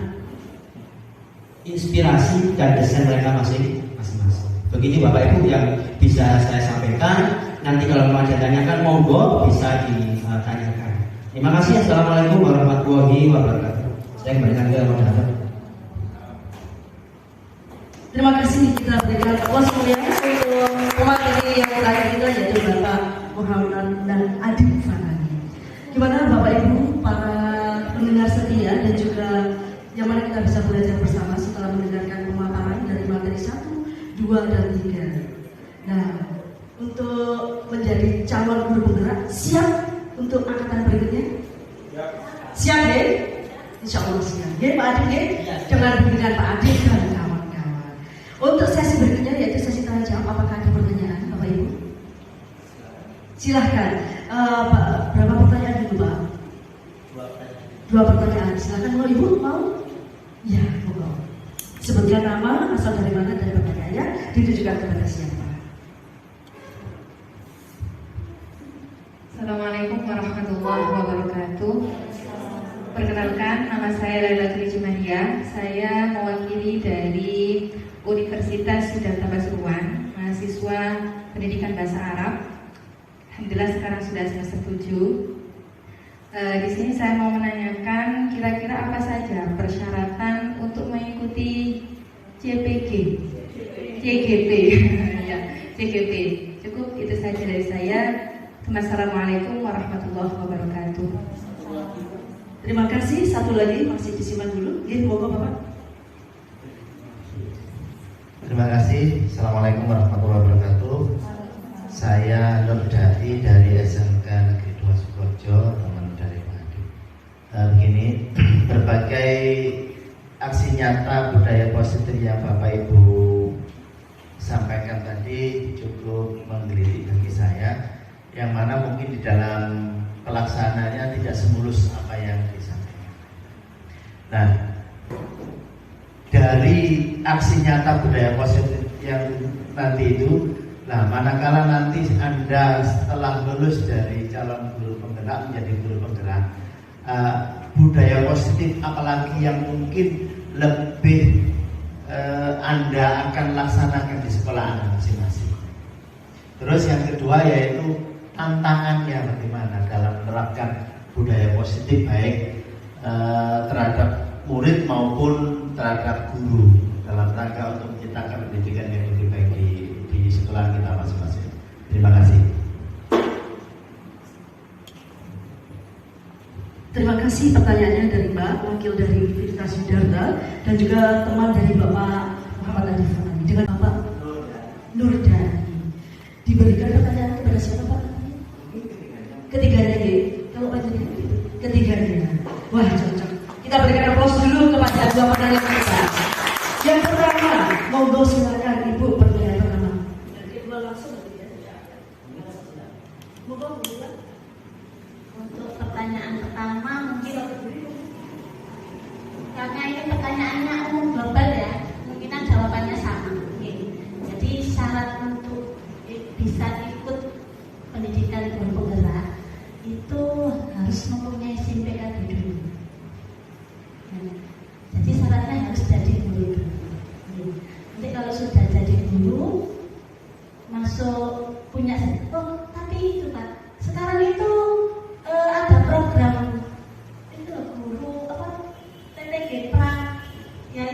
inspirasi dan desain mereka masing-masing. Begitu Bapak Ibu yang bisa saya sampaikan. Nanti kalau mau ditanyakan, monggo bisa ditanyakan. Terima kasih. Assalamualaikum warahmatullahi wabarakatuh. Saya kembalikan ke moderator. Terima kasih, kita berikan aplaus mulia untuk pemateri yang terakhir kita yaitu Bapak Muhammad dan Adib Farhani. Gimana Bapak Ibu para pendengar setia dan juga yang mana kita bisa belajar bersama setelah mendengarkan pemaparan dari materi 1, 2, dan 3. Nah, untuk menjadi calon guru penggerak siap untuk angkatan berikutnya? Siap ya? Insya Allah siap. Ya Pak Adib ya? Dengan bimbingan Pak Adib dan kawan-kawan. Untuk sesi berikutnya yaitu sesi tanya jawab. Apakah ada pertanyaan Bapak Ibu? Silahkan. Pak, berapa pertanyaan dulu Pak? 2 pertanyaan. Silahkan kalau Ibu mau? Ya, monggo. Sebutkan nama, asal dari mana dan pertanyaannya ditujukan kepada siapa? Assalamualaikum warahmatullahi wabarakatuh. Perkenalkan, nama saya Laila Trijimania. Saya mewakili dari Universitas Siddhartha Pasuruan, mahasiswa pendidikan bahasa Arab. Alhamdulillah sekarang sudah semester 7. Di sini saya mau menanyakan kira-kira apa saja persyaratan untuk mengikuti CGP. Ya, CGP. Cukup itu saja dari saya. Assalamualaikum warahmatullahi wabarakatuh. Terima kasih. Satu lagi masih disimpan dulu. Monggo Bapak. Terima kasih. Assalamualaikum warahmatullahi wabarakatuh. Saya Nur Dati dari SMK Negeri 2 Sukoharjo, teman dari Madu. Begini, berbagai aksi nyata budaya positif yang Bapak Ibu sampaikan tadi cukup menggelitik bagi saya, yang mana mungkin di dalam pelaksananya tidak semulus apa yang disampaikan. Nah, dari aksi nyata budaya positif yang nanti itu, Nah, manakala nanti Anda setelah lulus dari calon guru penggerak menjadi guru penggerak, budaya positif apalagi yang mungkin lebih Anda akan laksanakan di sekolah Anda masing-masing. Terus yang kedua yaitu tantangannya bagaimana dalam menerapkan budaya positif baik terhadap murid maupun terhadap guru dalam rangka untuk menciptakan pendidikan yang lebih baik di sekolah kita masing-masing. Terima kasih. Terima kasih pertanyaannya dari Mbak, wakil dari Universitas Sidarta, dan juga teman dari Bapak Muhammad Adi Fanani dengan Bapak Nurdani. Diberikan pertanyaan kepada siapa Pak? Ketiganya ya? Kalau Pak jadi ketiganya. Wah cocok. Kita berikan aplaus dulu kepada dua pertanyaan kita. Yang pertama, monggo silakan Ibu pertanyaan pertama. Jadi dua langsung ya. Monggo. Untuk pertanyaan pertama mungkin karena ini pertanyaannya umum global ya, kemungkinan jawabannya sama. Jadi syarat untuk bisa ikut pendidikan guru penggerak itu harus mempunyai SIM PKB dulu. Jadi syaratnya harus jadi guru dulu. Nanti kalau sudah jadi guru masuk punya tapi itu Pak, sekarang itu ada program itu guru TTG pra ya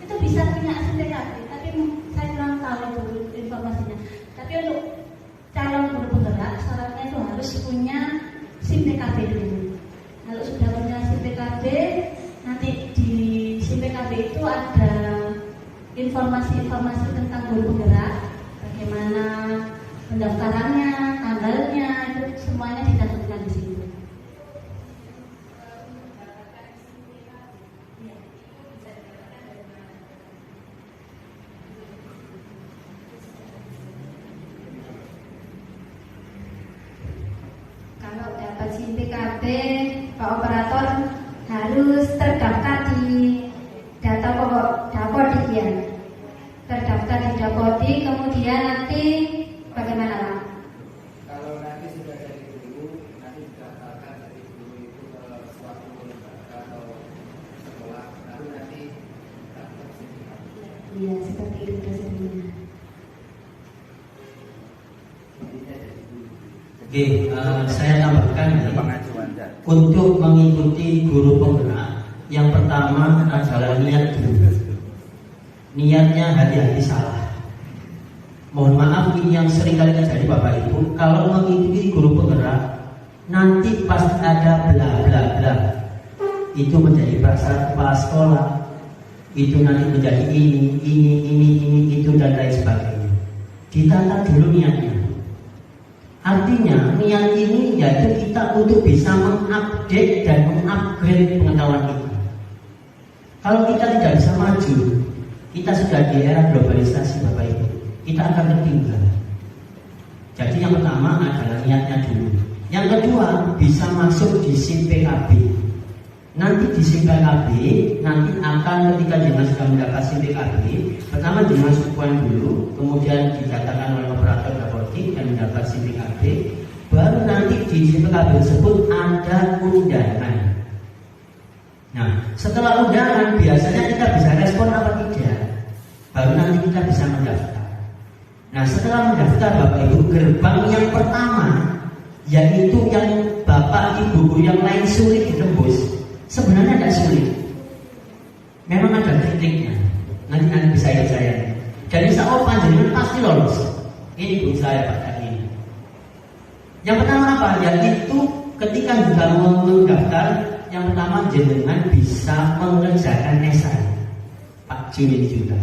itu bisa punya SIM PKB, tapi saya kurang tahu itu informasinya. Tapi untuk calon guru penggerak syaratnya itu harus punya SIM PKB dulu. Kalau sudah punya SIM PKB, nanti di SIM PKB itu ada informasi-informasi tentang guru penggerak, bagaimana pendaftarannya, tanggalnya, itu semuanya dicantumkan di situ. Kalau dapat SIM PKB, Pak Operator harus terdaftar di data pokok Dapodik ya. Terdaftar di Dapodik, kemudian nanti bagaimana Pak? Kalau nanti sudah jadi guru, nanti didaftarkan jadi guru itu ke suatu lembaga atau sekolah, lalu nanti dapat sertifikat. Iya, seperti itu prosesnya. Oke, saya tambahkan untuk mengikuti guru penggerak, yang pertama adalah niat dulu. Niatnya hati-hati salah. Mohon maaf ini yang sering kali terjadi Bapak Ibu, kalau mengikuti guru penggerak nanti pasti ada bla bla bla. Itu menjadi bahasa kepala sekolah. Itu nanti menjadi ini itu dan lain sebagainya. Ditata dulu niatnya. Artinya niat ini yaitu kita untuk bisa mengupdate dan mengupgrade pengetahuan kita. Kalau kita tidak bisa maju, kita sudah di era globalisasi Bapak Ibu, kita akan tertinggal. Jadi yang pertama adalah niatnya dulu. Yang kedua bisa masuk di SIM PKB. Nanti di SIM PKB nanti akan ketika jenengan sudah mendapat SIM PKB, pertama jenengan sukuan dulu, kemudian dikatakan oleh operator Dapodik dan mendapat SIM PKB, baru nanti di SIM PKB tersebut ada undangan. Nah, setelah undangan biasanya kita bisa respon apa tidak, baru nanti kita bisa mendaftar. Nah, setelah mendaftar Bapak Ibu, gerbang yang pertama yaitu yang Bapak Ibu guru yang lain sulit ditembus. Sebenarnya tidak sulit, memang ada kritiknya. Nanti bisa ikut saya. Jadi saya panjenengan pasti lolos. Ini guru saya Pak Daki. Yang pertama apa? Yaitu ketika juga mendaftar, yang pertama jenengan bisa mengerjakan esai. Pak Juni juga.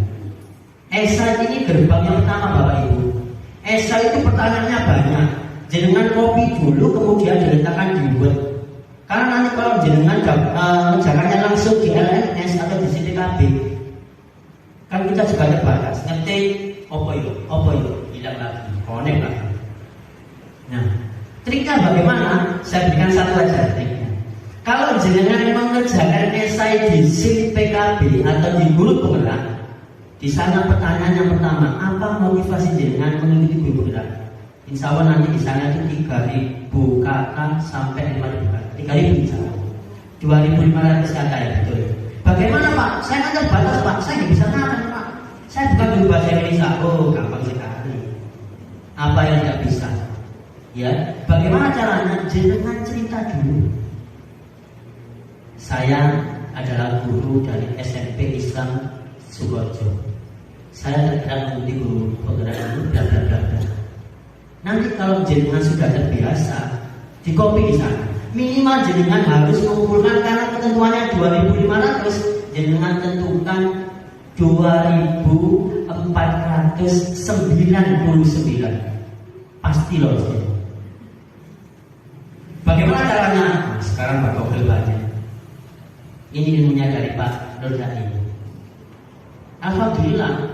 Esai ini gerbang yang pertama Bapak Ibu. Esai itu pertanyaannya banyak. Jenengan copy dulu, kemudian diletakkan di Word. Karena nanti kalau jenengan mengerjakannya langsung di LMS atau di CPKB, kan kita juga terbatas. Ngetik opo yo, hilang lagi, connect lagi. Nah, triknya bagaimana? Saya berikan satu aja triknya. Kalau jenengan mengerjakan esai di SIM PKB atau di guru penggerak, Di sana pertanyaan yang pertama, apa motivasi jenengan mengikuti guru penggerak? Insya Allah nanti di sana itu 3.000 kakak sampai 5.000 kakak. 3.000 insya Allah. 2.500 kakak ya betul. Bagaimana Pak? Saya kan terbatas Pak. Saya nggak bisa nahan Pak. Saya bukan guru bahasa Indonesia. Oh gampang sekali. Apa yang tidak bisa? Ya, bagaimana caranya? Jenengan cerita dulu. Saya adalah guru dari SMP Islam Sukoharjo. Saya tergerak mengikuti guru penggerak itu bla bla bla bla. Nanti kalau jenengan sudah terbiasa, di copy di sana. Minimal jenengan harus mengumpulkan karena ketentuannya 2.500, jenengan tentukan 2.499. Pasti lolos. Bagaimana caranya? Nah, sekarang Pak Kopil banyak. Ini ilmunya dari Pak Nurdani. Alhamdulillah.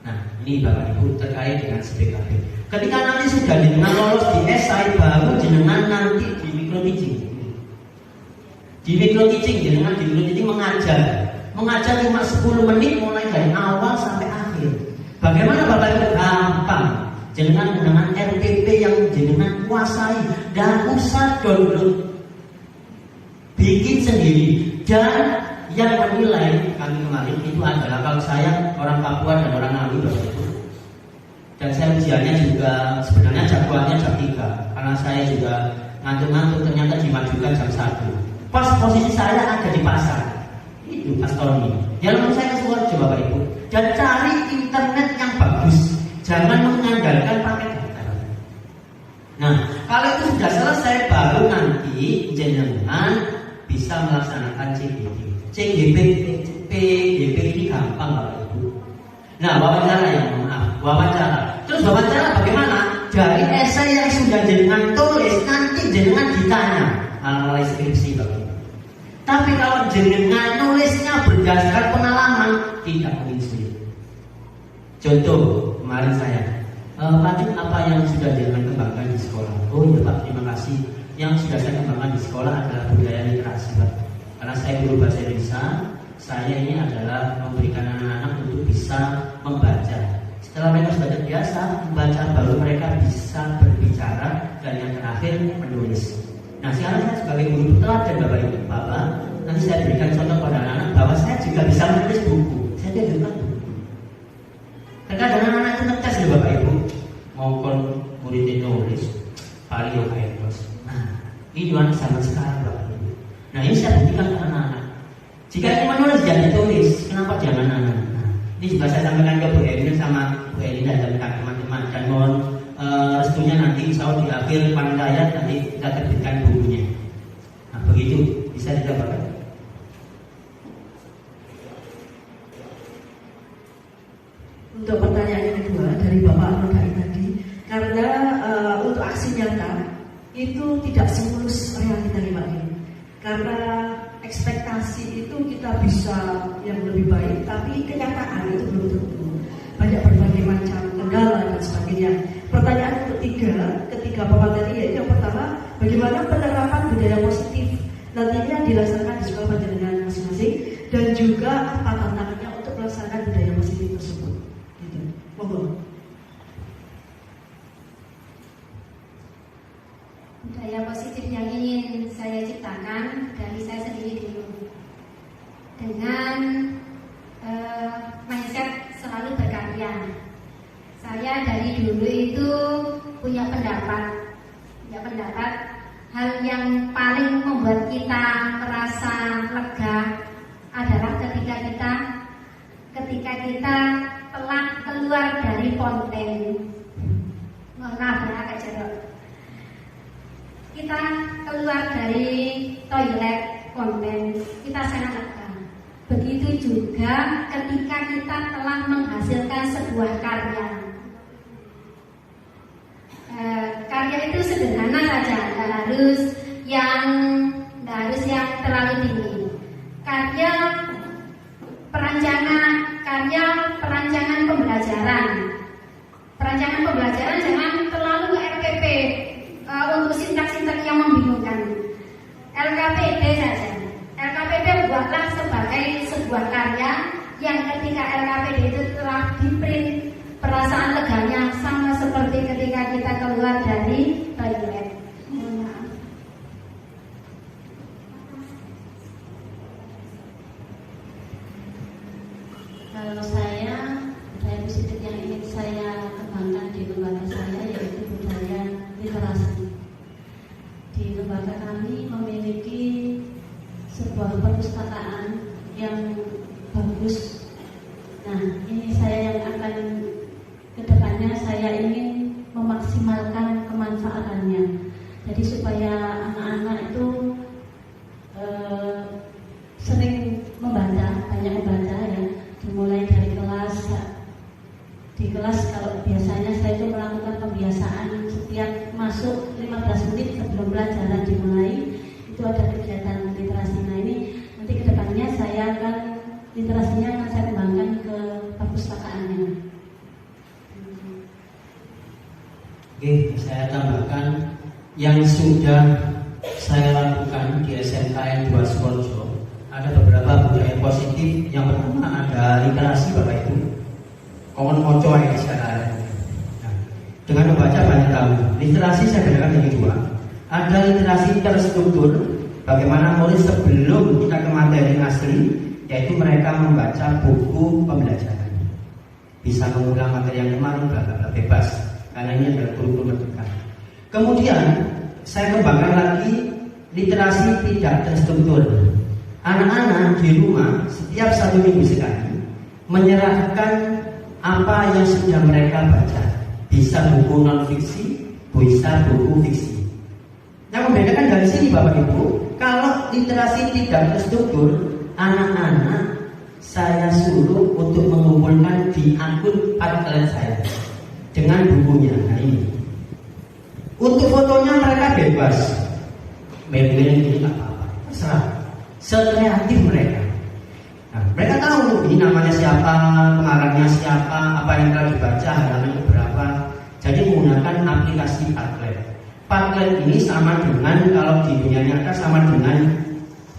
Nah, ini Bapak Ibu terkait dengan SPKB. Ketika nanti sudah jenengan lolos di esai, baru jenengan nanti di micro teaching. Di micro teaching jenengan di micro teaching mengajar cuma 10 menit mulai dari awal sampai akhir. Bagaimana Bapak Ibu? Gampang. Jenengan dengan RPP yang jenengan kuasai dan usah download, bikin sendiri. Dan yang menilai kami kemarin itu adalah kalau saya orang Papua dan orang Ngawi Bapak Ibu. Dan saya ujiannya juga sebenarnya jagoannya jam 3 karena saya juga ngantuk-ngantuk ternyata dimajukan jam 1. Pas posisi saya ada di pasar. Itu Mas Tony. Jalan saya ke Sukoharjo Bapak Ibu. Dan cari internet yang bagus. Jangan mengandalkan paket data. Nah, kalau itu sudah selesai baru nanti jenengan bisa melaksanakan CGP. CGP ini gampang Bapak Ibu. Nah, wawancara wawancara. Terus wawancara bagaimana? Dari esai yang sudah jenengan tulis nanti jenengan ditanya mulai skripsi Bapak Ibu. Tapi kalau jenengan nulisnya berdasarkan pengalaman tidak mungkin sulit. Contoh kemarin saya, Pak, apa yang sudah jenengan kembangkan di sekolah? Oh iya Pak, terima kasih. Yang sudah saya kembangkan di sekolah adalah budaya literasi Pak. Karena saya guru bahasa Indonesia, saya ini adalah memberikan anak-anak untuk bisa membaca. Setelah mereka sudah terbiasa membaca, baru mereka bisa berbicara dan yang terakhir menulis. Nah sekarang saya sebagai guru teladan Bapak Ibu Bapak, nanti saya berikan contoh pada anak-anak bahwa saya juga bisa menulis buku. Saya tunjukkan buku. Terkadang anak-anak itu ngetes loh Bapak Ibu, mau muridnya nulis, paling yo kayak terus. Nah ini di mana zaman sekarang Bapak Ibu. Nah ini saya buktikan ke anak-anak. Jika ingin menulis jangan ditulis, kenapa jangan anak? Nah, ini juga saya sampaikan ke Bu Elina sama Bu Elina dan teman-teman dan mohon restunya nanti insya Allah di akhir panitia nanti kita terbitkan bukunya. Nah begitu bisa didapatkan. Untuk pertanyaan yang kedua dari Bapak Nurdani tadi, karena untuk aksi nyata itu tidak semulus realita ini. Karena ekspektasi itu kita bisa yang lebih baik, tapi kenyataan itu belum tentu. Banyak berbagai macam kendala dan sebagainya. Pertanyaan ketiga Bapak tadi yaitu yang pertama, bagaimana penerapan budaya positif nantinya dilaksanakan di sekolah panjenengan masing-masing dan juga apa tantangannya untuk melaksanakan budaya positif tersebut. Gitu. Monggo. Budaya positif yang ingin saya ciptakan dari saya sendiri dulu dengan mindset selalu berkarya. Saya dari dulu itu punya pendapat hal yang paling membuat kita merasa lega adalah ketika kita telah keluar dari konten. Mohon maaf ya agak jorok. Kita keluar dari toilet konten, kita sangat lega. Begitu juga ketika kita telah menghasilkan sebuah karya. Karya itu sederhana saja, tidak harus yang terlalu tinggi. Karya perancangan pembelajaran. Perancangan pembelajaran jangan terlalu RPP untuk sintak-sintak yang membingungkan. LKPD saja. LKPD buatlah sebagai sebuah karya yang ketika LKPD itu telah saya kembangkan di lembaga saya yaitu budaya literasi. Di lembaga kami memiliki sebuah perpustakaan yang bagus. Nah, ini saya yang akan kedepannya saya ingin memaksimalkan kemanfaatannya. Jadi supaya anak-anak itu sering membaca, banyak membaca ya, dimulai dari kelas. Di kelas kalau biasanya saya itu melakukan pembiasaan setiap masuk 15 menit sebelum pelajaran dimulai, itu ada kegiatan literasi. Nah ini nanti kedepannya saya akan literasinya akan saya kembangkan ke perpustakaannya. Oke, saya tambahkan yang sudah saya lakukan di SMKN 2 Sukorejo. Ada beberapa budaya positif. Yang pertama ada literasi Bapak Ibu. Kongon moco ya sekarang. Nah, dengan membaca banyak tahu. Literasi saya bedakan jadi dua. Ada literasi terstruktur. Bagaimana murid sebelum kita ke materi asli, yaitu mereka membaca buku pembelajaran. Bisa mengulang materi yang kemarin, bebas. Karena ini adalah kurikulum merdeka. Kemudian saya kembangkan lagi literasi tidak terstruktur. Anak-anak di rumah setiap 1 minggu sekali menyerahkan apa yang sudah mereka baca. Bisa buku non fiksi, bisa buku fiksi. Yang membedakan dari sini Bapak Ibu, kalau literasi tidak terstruktur, anak-anak saya suruh untuk mengumpulkan di akun Padlet saya dengan bukunya. Nah ini. Untuk fotonya mereka bebas. Milih-milih ini nggak apa-apa, terserah. Sekreatif mereka. Nah, mereka tahu ini namanya siapa, pengarangnya siapa, apa yang telah dibaca, halamannya berapa. Jadi menggunakan aplikasi Padlet. Padlet ini sama dengan, kalau di dunia nyata sama dengan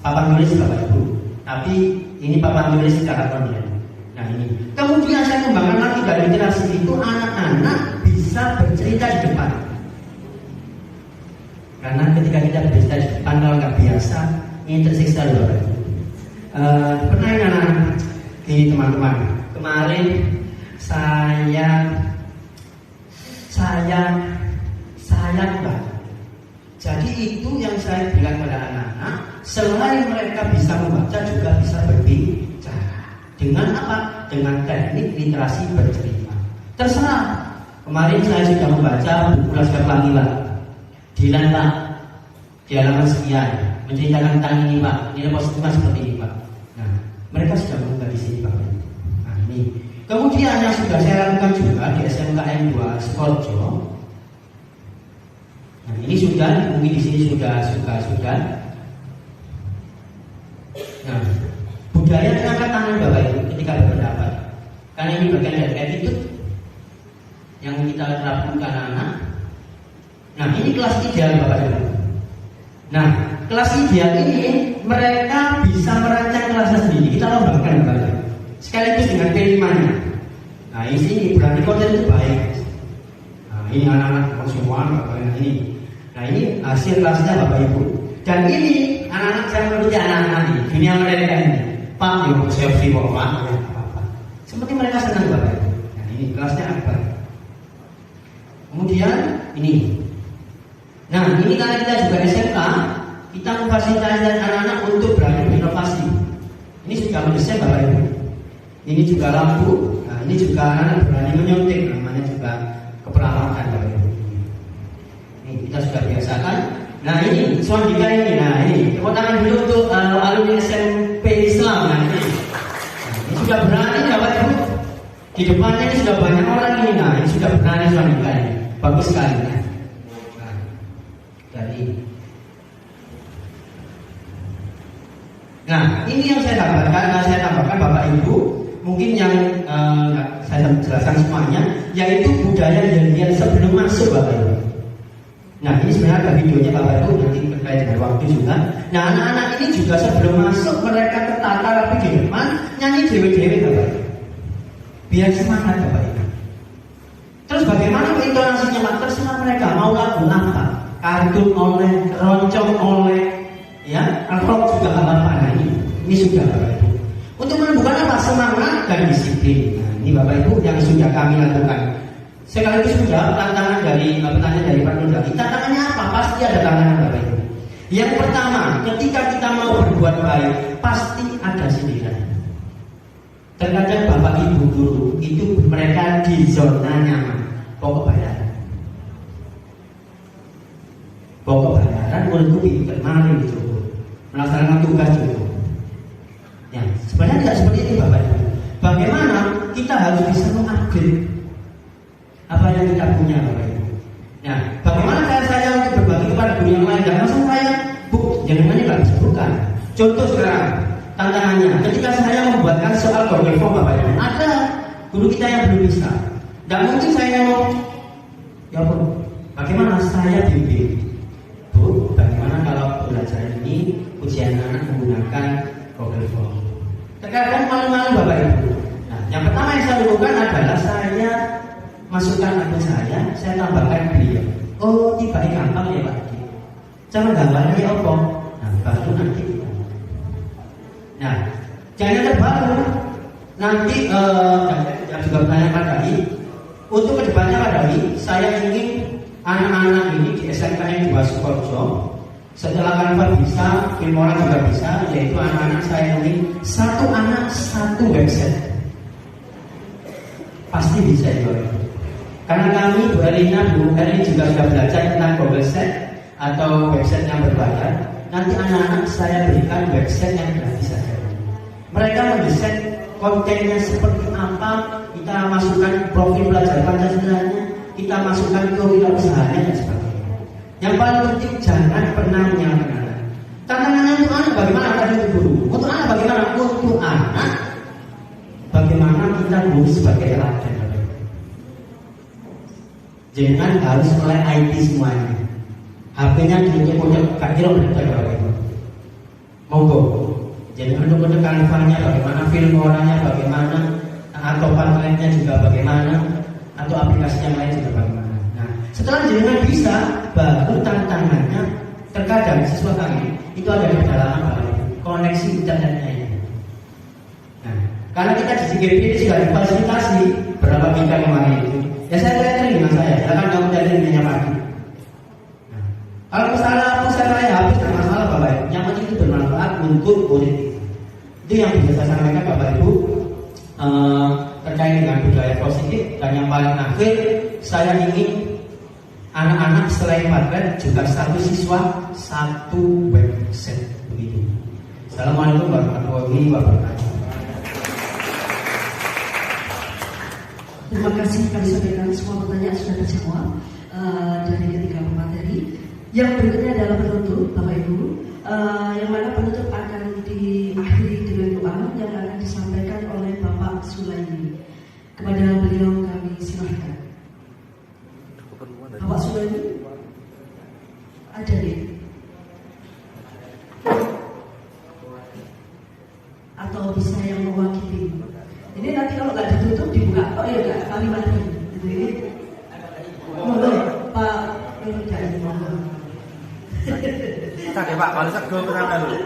papan tulis Bapak Ibu. Tapi ini papan tulis secara online. Nah ini. Kemudian saya kembangkan lagi dari literasi itu, anak-anak bisa bercerita di depan. Karena ketika kita bercerita di depan, kalau nggak biasa, ini tersiksa loh. Pernah anak-anak di teman-teman. Kemarin saya Mbak. Jadi itu yang saya bilang pada anak-anak, selain mereka bisa membaca juga bisa berbicara. Dengan apa? Dengan teknik literasi bercerita. Terserah. Kemarin saya sudah membaca buku Laskar Pelangi Pak. Dilan Pak, di halaman sekian menceritakan tentang ini Pak, nilai positifnya seperti ini Pak. Nah, mereka sudah mengunggah di sini Pak. Nah ini. Kemudian yang sudah saya lakukan juga di SMKN 2 Sukorejo. Nah ini sudah, mungkin di sini sudah. Nah, budaya angkat tangan Bapak Ibu ketika berpendapat. Karena ini bagian dari attitude yang kita terapkan ke anak-anak. Nah ini kelas ideal Bapak Ibu. Nah kelas ideal ini mereka bisa merancang kelasnya sendiri. Kita lombakan Bapak Ibu. Sekaligus dengan P5-nya. Nah di sini berarti konten itu baik. Nah ini anak-anak semua Bapak Ibu ini. Nah ini hasil kelasnya Bapak Ibu. Dan ini anak-anak saya mengerti anak-anak ini dunia mereka ini. Pak, yuk siap-siap Pak. Seperti mereka senang Bapak Ibu. Nah ini kelasnya apa? Kemudian ini. Nah ini karena kita juga SMK, kita memfasilitasi anak-anak untuk berani berinovasi. Ini sudah mendesain Bapak Ibu. Ini juga lampu. Nah ini juga anak-anak berani menyuntik, namanya juga keperawatan Bapak Ibu. Ini kita sudah biasakan. Nah ini Swandika ini. Nah ini tepuk tangan dulu untuk alumni SMP Islam. Nah ini sudah berani Bapak Ibu. Di depannya ini sudah banyak orang ini. Nah ini sudah berani Swandika ini. Bagus sekali. Nah, dari. Nah ini yang saya tambahkan Bapak Ibu. Mungkin yang saya jelaskan semuanya, yaitu budaya yang sebelum masuk Bapak Ibu. Nah ini sebenarnya ada videonya Bapak Ibu, nanti terkait dengan waktu juga. Nah anak-anak ini juga sebelum masuk mereka tertata rapi di depan, nyanyi dewe-dewe Bapak Ibu. Biar semangat Bapak Ibu. Terus bagaimana intonasinya Pak? Terserah mereka mau lagu apa, kartun oleh, roncong oleh, ya, rock juga apa-apa. Nah ini sudah Bapak Ibu. Untuk menumbuhkan apa? Semangat dan disiplin. Nah, ini Bapak Ibu yang sudah kami lakukan. Sekaligus juga tantangan dari pertanyaan dari Pak Nurdaki. Tantangannya apa? Pasti ada tantangan Bapak Ibu. Yang pertama, ketika kita mau berbuat baik, pasti ada sindiran. Terkadang Bapak Ibu guru itu mereka di zona nyaman. Pokok bayaran menurutku pinter, mari cukup melaksanakan tugas cukup. Ya, sebenarnya tidak seperti itu Bapak Ibu. Bagaimana kita harus bisa mengupgrade apa yang kita punya Bapak Ibu. Nah, bagaimana cara saya untuk berbagi kepada guru yang lain? Jangan langsung saya, Bu, jangan nggak bisa bukan. Contoh sekarang tantangannya, ketika saya membuatkan soal Google Form Bapak Ibu, ada guru kita yang belum bisa. Tidak mungkin saya ngomong, ya Bu, bagaimana saya bimbing? Bu, bagaimana kalau belajar ini ujian anak menggunakan Google Form? Terkadang malu-malu Bapak Ibu. Nah, yang pertama yang saya lakukan adalah saya masukkan akun saya tambahkan beliau. Oh, tiba gampang ya Pak. Cara gambarnya apa? Nah, baru nanti. Nah, jangan terbaru. Nanti yang juga menanyakan tadi, untuk kedepannya Pak Dali, saya ingin anak-anak ini di SMKN 2 Sukoharjo setelah kanva bisa, Filmora juga bisa, yaitu anak-anak saya ingin satu anak satu website. Pasti bisa ya. Karena kami Bu Erlina, Bu Erlina juga sudah belajar tentang Google Set atau website yang berbayar. Nanti anak-anak saya berikan website yang gratis saja. Mereka mendesain kontennya seperti apa, kita masukkan profil pelajar Pancasilanya, kita masukkan kewirausahaannya dan sebagainya. Yang paling penting jangan pernah menyalahkan. Tantangannya untuk anak bagaimana tadi itu guru. Untuk anak bagaimana? Untuk anak bagaimana kita guru sebagai teladan. Jangan harus mulai IT semuanya. HP-nya diuncuk-uncuk gak kira benar monggo. Jangan uncuk-uncuk kanvanya bagaimana, Filmoranya bagaimana, atau Padletnya juga bagaimana, atau aplikasi yang lain juga bagaimana. Nah, setelah jenengan bisa, baru tantangannya terkadang siswa kami itu ada di dalam koneksi internetnya ini. Nah, karena kita di CGP ini sudah difasilitasi berapa giga kemarin itu. Ya saya lihat dengan saya, silakan kamu jadi minyak pagi. Nah, kalau misalnya pulsa saya habis tidak masalah Bapak Ibu, yang penting itu bermanfaat untuk murid. Itu yang bisa saya sampaikan Bapak Ibu terkait dengan budaya positif. Dan yang paling akhir, saya ingin anak-anak selain Padlet juga satu siswa satu website begitu. Assalamualaikum warahmatullahi wabarakatuh. Terima kasih kami sampaikan semua pertanyaan sudah terjawab dari ketiga pemateri. Yang berikutnya adalah penutup Bapak Ibu, yang mana penutup akan diakhiri dengan doa yang akan disampaikan oleh Bapak Sulaimi. Kepada beliau kami silahkan. Bapak Sulaimi ada nih? Atau bisa yang mewakili? Ini nanti kalau nggak ditutup dibuka. Oh iya nggak kalimatnya. Jadi, Pak Nurdaki. Oke Pak, kalau sego pertama dulu.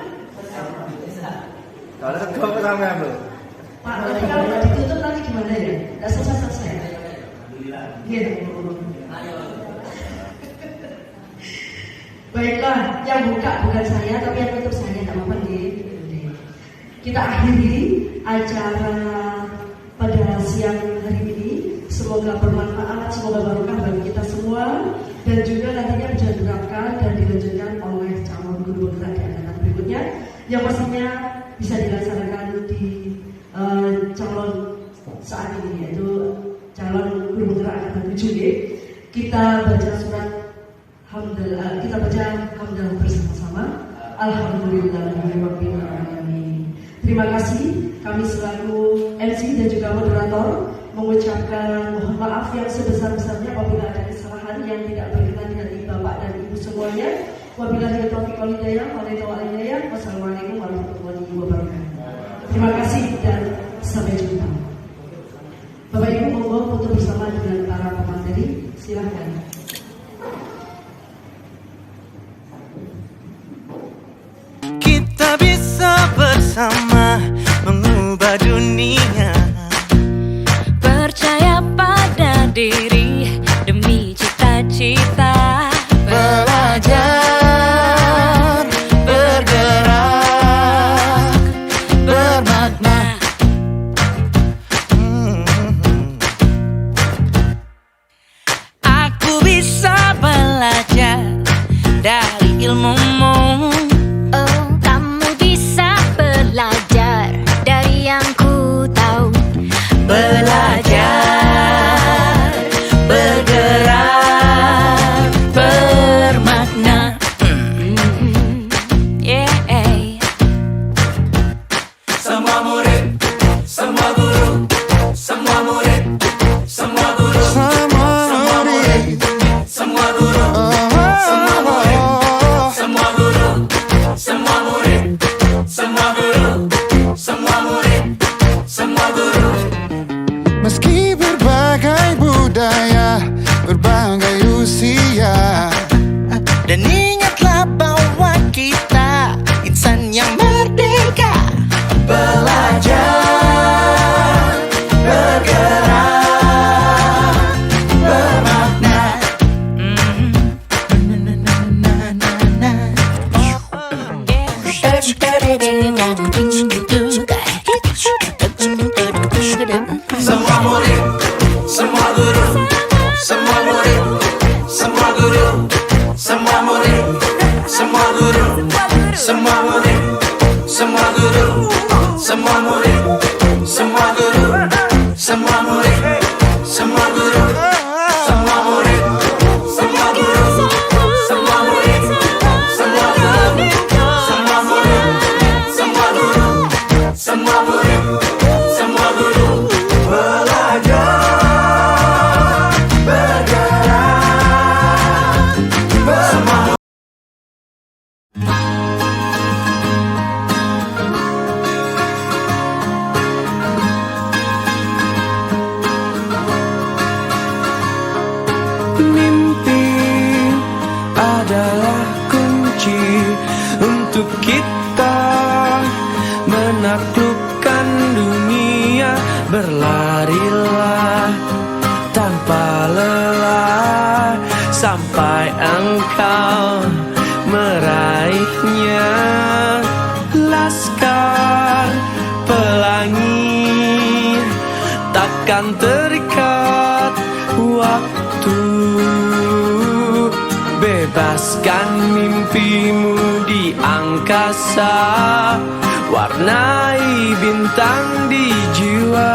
Kalau sego pertama dulu. Pak, nanti kalau nggak ditutup nanti gimana ya? Nggak selesai. Iya. Baiklah, yang buka bukan saya, tapi yang tutup saya. Nggak apa-apa nih. Kita akhiri acara pada siang hari ini. Semoga bermanfaat, semoga barokah bagi kita semua, dan juga nantinya bisa diterapkan dan dilanjutkan oleh calon guru kita di angkatan berikutnya, yang pastinya bisa dilaksanakan di calon saat ini, yaitu calon guru bergerak angkatan 7. Kita baca surat hamdalah, kita baca hamdalah bersama-sama. Alhamdulillahirabbil alamin. Terima kasih, kami selaku MC dan juga moderator mengucapkan mohon maaf yang sebesar-besarnya apabila ada kesalahan yang tidak berkenan dari Bapak dan Ibu semuanya. Wabillahi taufiq wal hidayah. Wassalamualaikum warahmatullahi wabarakatuh. Terima kasih dan sampai jumpa. Bapak Ibu monggo foto bersama dengan para pemateri. Silakan. Kita bisa bersama mengubah dunia. diri demi cita-cita. Belajar, bergerak, bermakna. Aku bisa belajar dari ilmumu. Oh, kamu bisa belajar dari yang ku tahu. Belajar, bergerak, bermakna. Yeah. Semua murid, semua guru, semua murid, semua guru, semua murid, semua guru, semua murid, semua guru, semua murid, semua guru, semua murid, semua guru. Meski berbagai budaya, berbagai usia, dan ingatlah bahwa kita insan yang merdeka. Belajar, bergerak, bermakna. Semua murid, semua guru, semua murid, semua guru, semua murid, semua guru, semua murid, semua guru, semua murid, semua guru, semua murid, semua guru, semua murid, semua guru, semua murid, semua guru, semua murid, semua guru, semua murid, semua guru. Belajar, bergerak, bermakna. Mimpi adalah kunci untuk kita menaklukkan dunia. Berlarilah tanpa lelah sampai engkau meraihnya. Laskar pelangi takkan terikat waktu. Bebaskan mimpimu di angkasa, warnai bintang di jiwa.